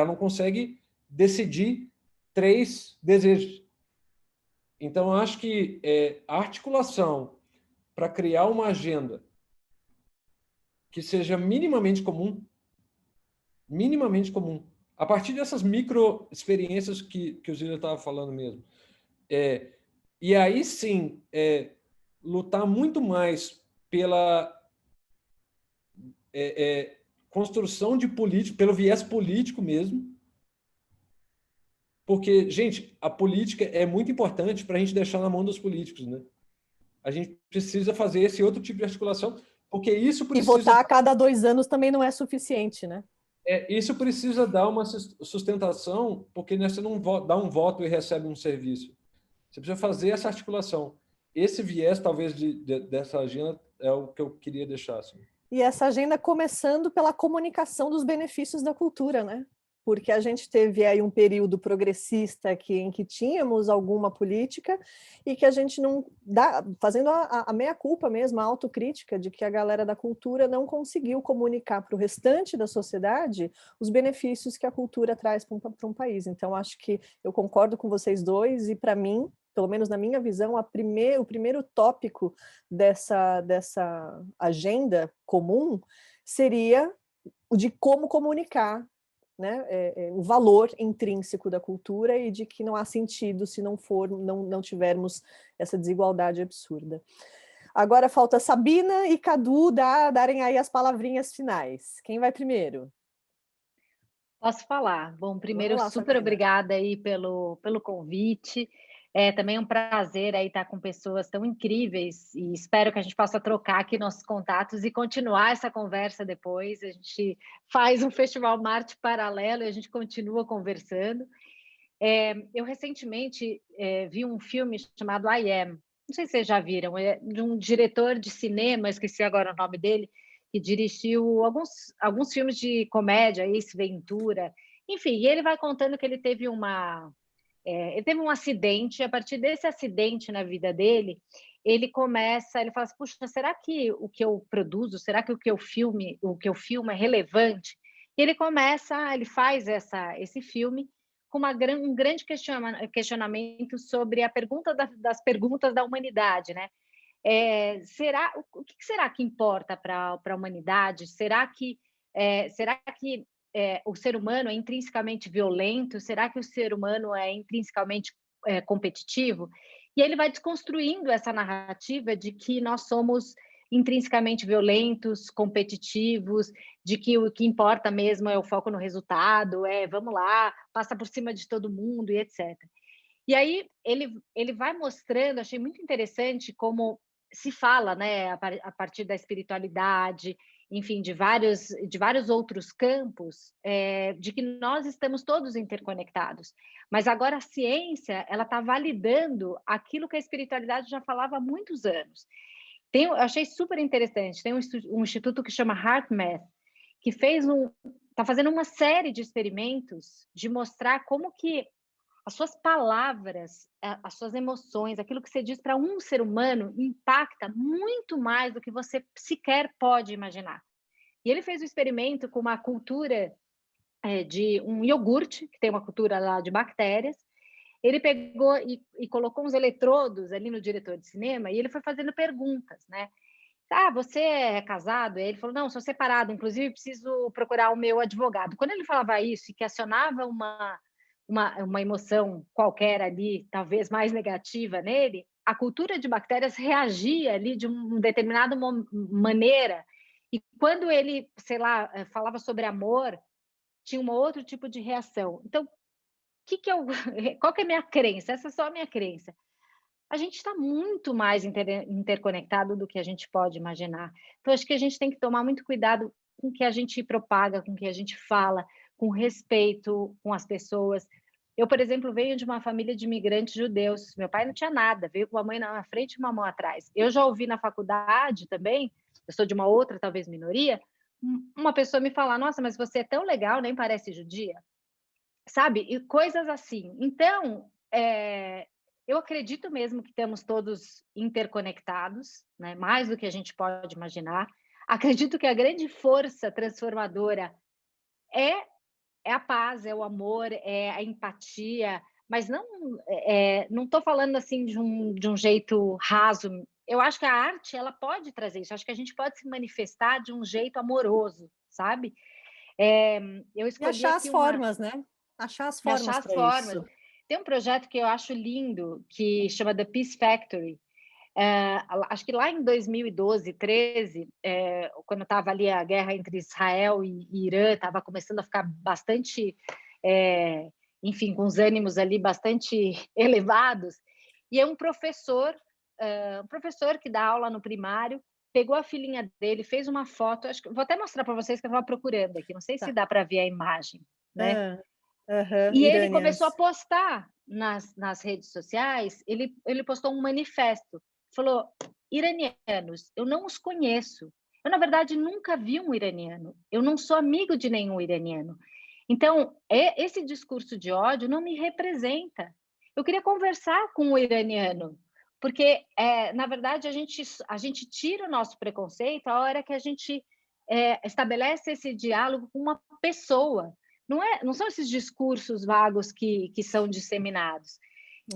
não consegue decidir 3 desejos. Então, eu acho que a articulação para criar uma agenda que seja minimamente comum, a partir dessas micro-experiências que o Zílio estava falando mesmo. E aí, sim, lutar muito mais pela construção de política, pelo viés político mesmo, porque, gente, a política é muito importante para a gente deixar na mão dos políticos, né? A gente precisa fazer esse outro tipo de articulação, porque isso precisa... E votar a cada 2 anos também não é suficiente, né? Isso precisa dar uma sustentação, porque você não dá um voto e recebe um serviço. Você precisa fazer essa articulação. Esse viés, talvez, dessa agenda é o que eu queria deixar. Assim. E essa agenda começando pela comunicação dos benefícios da cultura, né? Porque a gente teve aí um período progressista em que tínhamos alguma política e que a gente não dá, fazendo a meia-culpa mesmo, a autocrítica de que a galera da cultura não conseguiu comunicar para o restante da sociedade os benefícios que a cultura traz para um país. Então, acho que eu concordo com vocês dois e, para mim, pelo menos na minha visão, o primeiro tópico dessa agenda comum seria o de como comunicar, né, o valor intrínseco da cultura e de que não há sentido se não tivermos essa desigualdade absurda. Agora falta Sabina e Cadu darem aí as palavrinhas finais. Quem vai primeiro? Posso falar? Bom, primeiro, Vamos lá, super Sabina. obrigada aí pelo convite. Também é um prazer aí estar com pessoas tão incríveis e espero que a gente possa trocar aqui nossos contatos e continuar essa conversa depois. A gente faz um Festival Marte paralelo e a gente continua conversando. Eu recentemente vi um filme chamado I Am. Não sei se vocês já viram, é de um diretor de cinema, esqueci agora o nome dele, que dirigiu alguns filmes de comédia, Ace Ventura, enfim, e ele vai contando que ele teve um acidente, e a partir desse acidente na vida dele, ele fala assim, puxa, será que o que eu produzo, será que o que eu filmo é relevante? E ele faz esse filme com um grande questionamento sobre a pergunta das perguntas da humanidade, né? O que será que importa para a humanidade? Será que o ser humano é intrinsecamente violento? Será que o ser humano é intrinsecamente competitivo? E ele vai desconstruindo essa narrativa de que nós somos intrinsecamente violentos, competitivos, de que o que importa mesmo é o foco no resultado, vamos lá, passa por cima de todo mundo e etc. E aí ele vai mostrando, achei muito interessante como se fala, né, a partir da espiritualidade, enfim, de vários outros campos, de que nós estamos todos interconectados. Mas agora a ciência ela está validando aquilo que a espiritualidade já falava há muitos anos. Eu achei super interessante. Tem um instituto que chama HeartMath, que está fazendo uma série de experimentos de mostrar como que as suas palavras, as suas emoções, aquilo que você diz para um ser humano impacta muito mais do que você sequer pode imaginar. E ele fez um experimento com uma cultura de um iogurte, que tem uma cultura lá de bactérias. Ele pegou e colocou uns eletrodos ali no diretor de cinema e ele foi fazendo perguntas, né? Você é casado? Ele falou, não, sou separado, inclusive preciso procurar o meu advogado. Quando ele falava isso e que acionava uma emoção qualquer ali, talvez mais negativa nele, a cultura de bactérias reagia ali de uma determinada maneira. E quando ele, sei lá, falava sobre amor, tinha um outro tipo de reação. Então, qual que é a minha crença? Essa é só a minha crença. A gente está muito mais interconectado do que a gente pode imaginar. Então, acho que a gente tem que tomar muito cuidado com o que a gente propaga, com o que a gente fala, com respeito com as pessoas. Eu, por exemplo, venho de uma família de imigrantes judeus. Meu pai não tinha nada, veio com uma mãe na frente e uma mão atrás. Eu já ouvi na faculdade também, eu sou de uma outra, talvez, minoria, uma pessoa me falar, nossa, mas você é tão legal, nem parece judia. Sabe? E coisas assim. Então, eu acredito mesmo que estamos todos interconectados, né? Mais do que a gente pode imaginar. Acredito que a grande força transformadora é a paz, é o amor, é a empatia, mas não estou falando assim de um jeito raso. Eu acho que a arte ela pode trazer isso. Acho que a gente pode se manifestar de um jeito amoroso, sabe? Eu escolhi e achar as formas, né? Achar as formas para isso. Tem um projeto que eu acho lindo, que chama The Peace Factory. Acho que lá em 2012, 2013, quando estava ali a guerra entre Israel e Irã, estava começando a ficar bastante, enfim, com os ânimos ali bastante elevados, e é um professor que dá aula no primário, pegou a filhinha dele, fez uma foto, vou até mostrar para vocês que eu estava procurando aqui, não sei se dá para ver a imagem, né? E ele começou a postar nas redes sociais, ele postou um manifesto, falou, iranianos, eu não os conheço, eu na verdade nunca vi um iraniano, eu não sou amigo de nenhum iraniano, então esse discurso de ódio não me representa, eu queria conversar com o iraniano, porque na verdade a gente tira o nosso preconceito a hora que a gente estabelece esse diálogo com uma pessoa. Não são esses discursos vagos que são disseminados.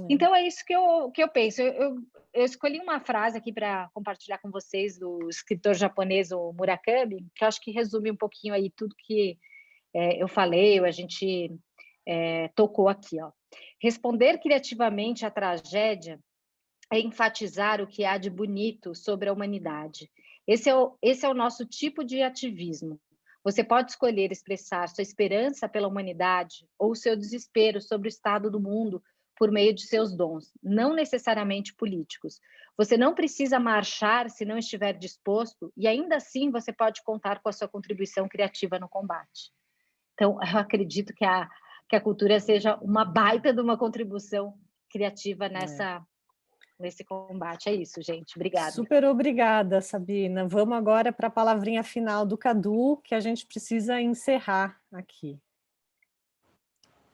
Então, é isso que eu penso. Eu escolhi uma frase aqui para compartilhar com vocês do escritor japonês, o Murakami, que eu acho que resume um pouquinho aí tudo que eu falei, a gente tocou aqui. Responder criativamente à tragédia é enfatizar o que há de bonito sobre a humanidade. Esse é o nosso tipo de ativismo. Você pode escolher expressar sua esperança pela humanidade ou seu desespero sobre o estado do mundo por meio de seus dons, não necessariamente políticos. Você não precisa marchar se não estiver disposto, e ainda assim você pode contar com a sua contribuição criativa no combate. Então, eu acredito que a cultura seja uma baita de uma contribuição criativa nesse combate. É isso, gente. Obrigada. Super obrigada, Sabina. Vamos agora para a palavrinha final do Cadu, que a gente precisa encerrar aqui.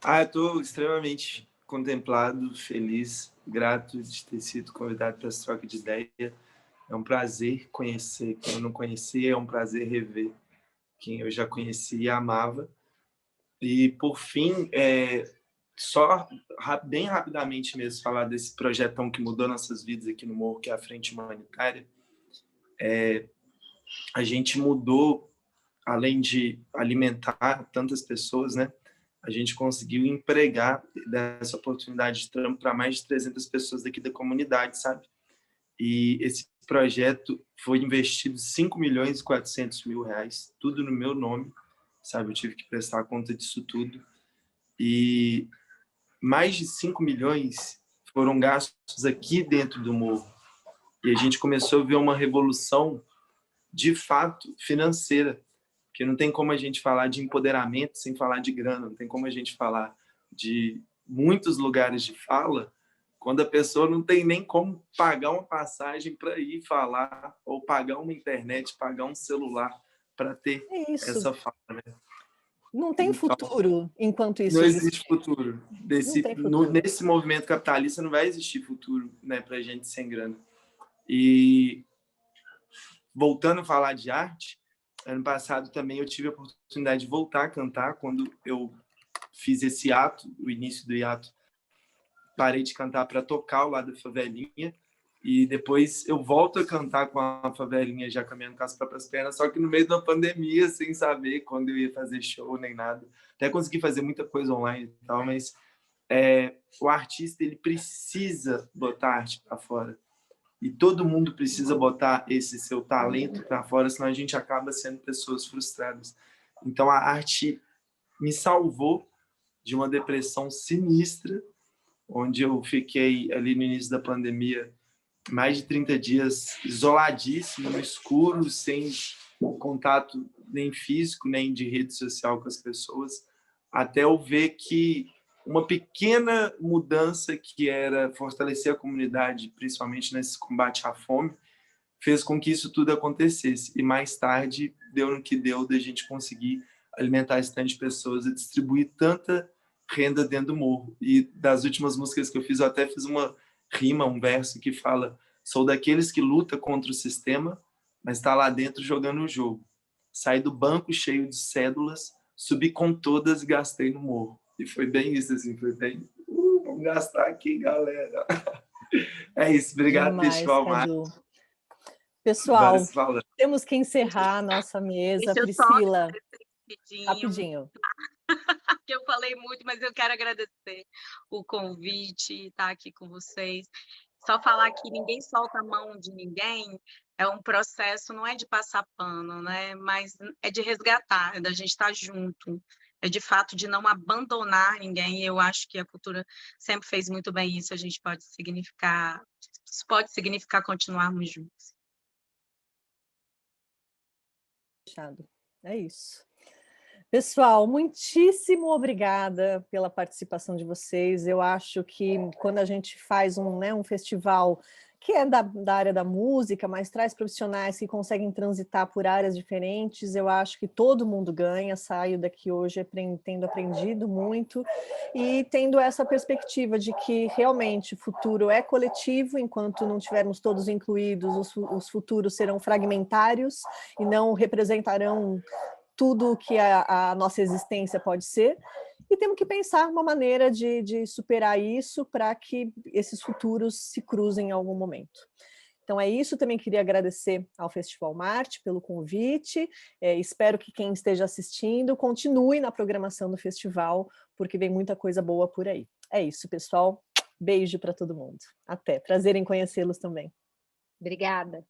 Eu estou extremamente contemplado, feliz, grato de ter sido convidado para essa troca de ideia. É um prazer conhecer quem eu não conhecia, é um prazer rever quem eu já conhecia e amava. E, por fim, só bem rapidamente mesmo falar desse projetão que mudou nossas vidas aqui no Morro, que é a Frente Humanitária. A gente mudou, além de alimentar tantas pessoas, né? A gente conseguiu empregar dessa oportunidade de trampo para mais de 300 pessoas daqui da comunidade, sabe? E esse projeto foi investido R$5.400.000, tudo no meu nome, sabe? Eu tive que prestar conta disso tudo. E mais de 5 milhões foram gastos aqui dentro do morro. E a gente começou a ver uma revolução, de fato, financeira. Porque não tem como a gente falar de empoderamento sem falar de grana, não tem como a gente falar de muitos lugares de fala quando a pessoa não tem nem como pagar uma passagem para ir falar, ou pagar uma internet, pagar um celular para ter essa fala, né? Não tem futuro enquanto isso não existe. Existe futuro. Nesse movimento capitalista não vai existir futuro, né, para gente sem grana. E voltando a falar de arte, ano passado também eu tive a oportunidade de voltar a cantar. Quando eu fiz esse ato, o início do hiato, parei de cantar para tocar ao lado da favelinha, e depois eu volto a cantar com a favelinha já caminhando com as próprias pernas, só que no meio da pandemia, sem saber quando eu ia fazer show nem nada. Até consegui fazer muita coisa online e tal, mas o artista, ele precisa botar arte para fora. E todo mundo precisa botar esse seu talento para fora, senão a gente acaba sendo pessoas frustradas. Então a arte me salvou de uma depressão sinistra, onde eu fiquei ali no início da pandemia mais de 30 dias isoladíssimo, no escuro, sem contato nem físico, nem de rede social com as pessoas, até eu ver que uma pequena mudança, que era fortalecer a comunidade, principalmente nesse combate à fome, fez com que isso tudo acontecesse. E mais tarde deu no que deu da gente conseguir alimentar esse tanto de pessoas e distribuir tanta renda dentro do morro. E das últimas músicas que eu fiz, eu até fiz uma rima, um verso que fala: sou daqueles que luta contra o sistema, mas está lá dentro jogando o jogo. Saí do banco cheio de cédulas, subi com todas e gastei no morro. E foi bem isso, assim, foi bem... vamos gastar aqui, galera. É isso, obrigado, pessoal. Pessoal, temos que encerrar a nossa mesa. Priscila, rapidinho. Que eu falei muito, mas eu quero agradecer o convite, estar aqui com vocês. Só falar que ninguém solta a mão de ninguém é um processo, não é de passar pano, né? Mas é de resgatar, é da gente estar junto, é de fato de não abandonar ninguém. Eu acho que a cultura sempre fez muito bem isso. A gente isso pode significar continuarmos juntos. É isso. Pessoal, muitíssimo obrigada pela participação de vocês. Eu acho que quando a gente faz um festival que é da área da música, mas traz profissionais que conseguem transitar por áreas diferentes, eu acho que todo mundo ganha. Saio daqui hoje tendo aprendido muito e tendo essa perspectiva de que realmente o futuro é coletivo. Enquanto não tivermos todos incluídos, os futuros serão fragmentários e não representarão tudo o que a nossa existência pode ser, e temos que pensar uma maneira de superar isso para que esses futuros se cruzem em algum momento. Então é isso. Também queria agradecer ao Festival Marte pelo convite. Espero que quem esteja assistindo continue na programação do festival, porque vem muita coisa boa por aí. É isso, pessoal. Beijo para todo mundo. Até. Prazer em conhecê-los também. Obrigada.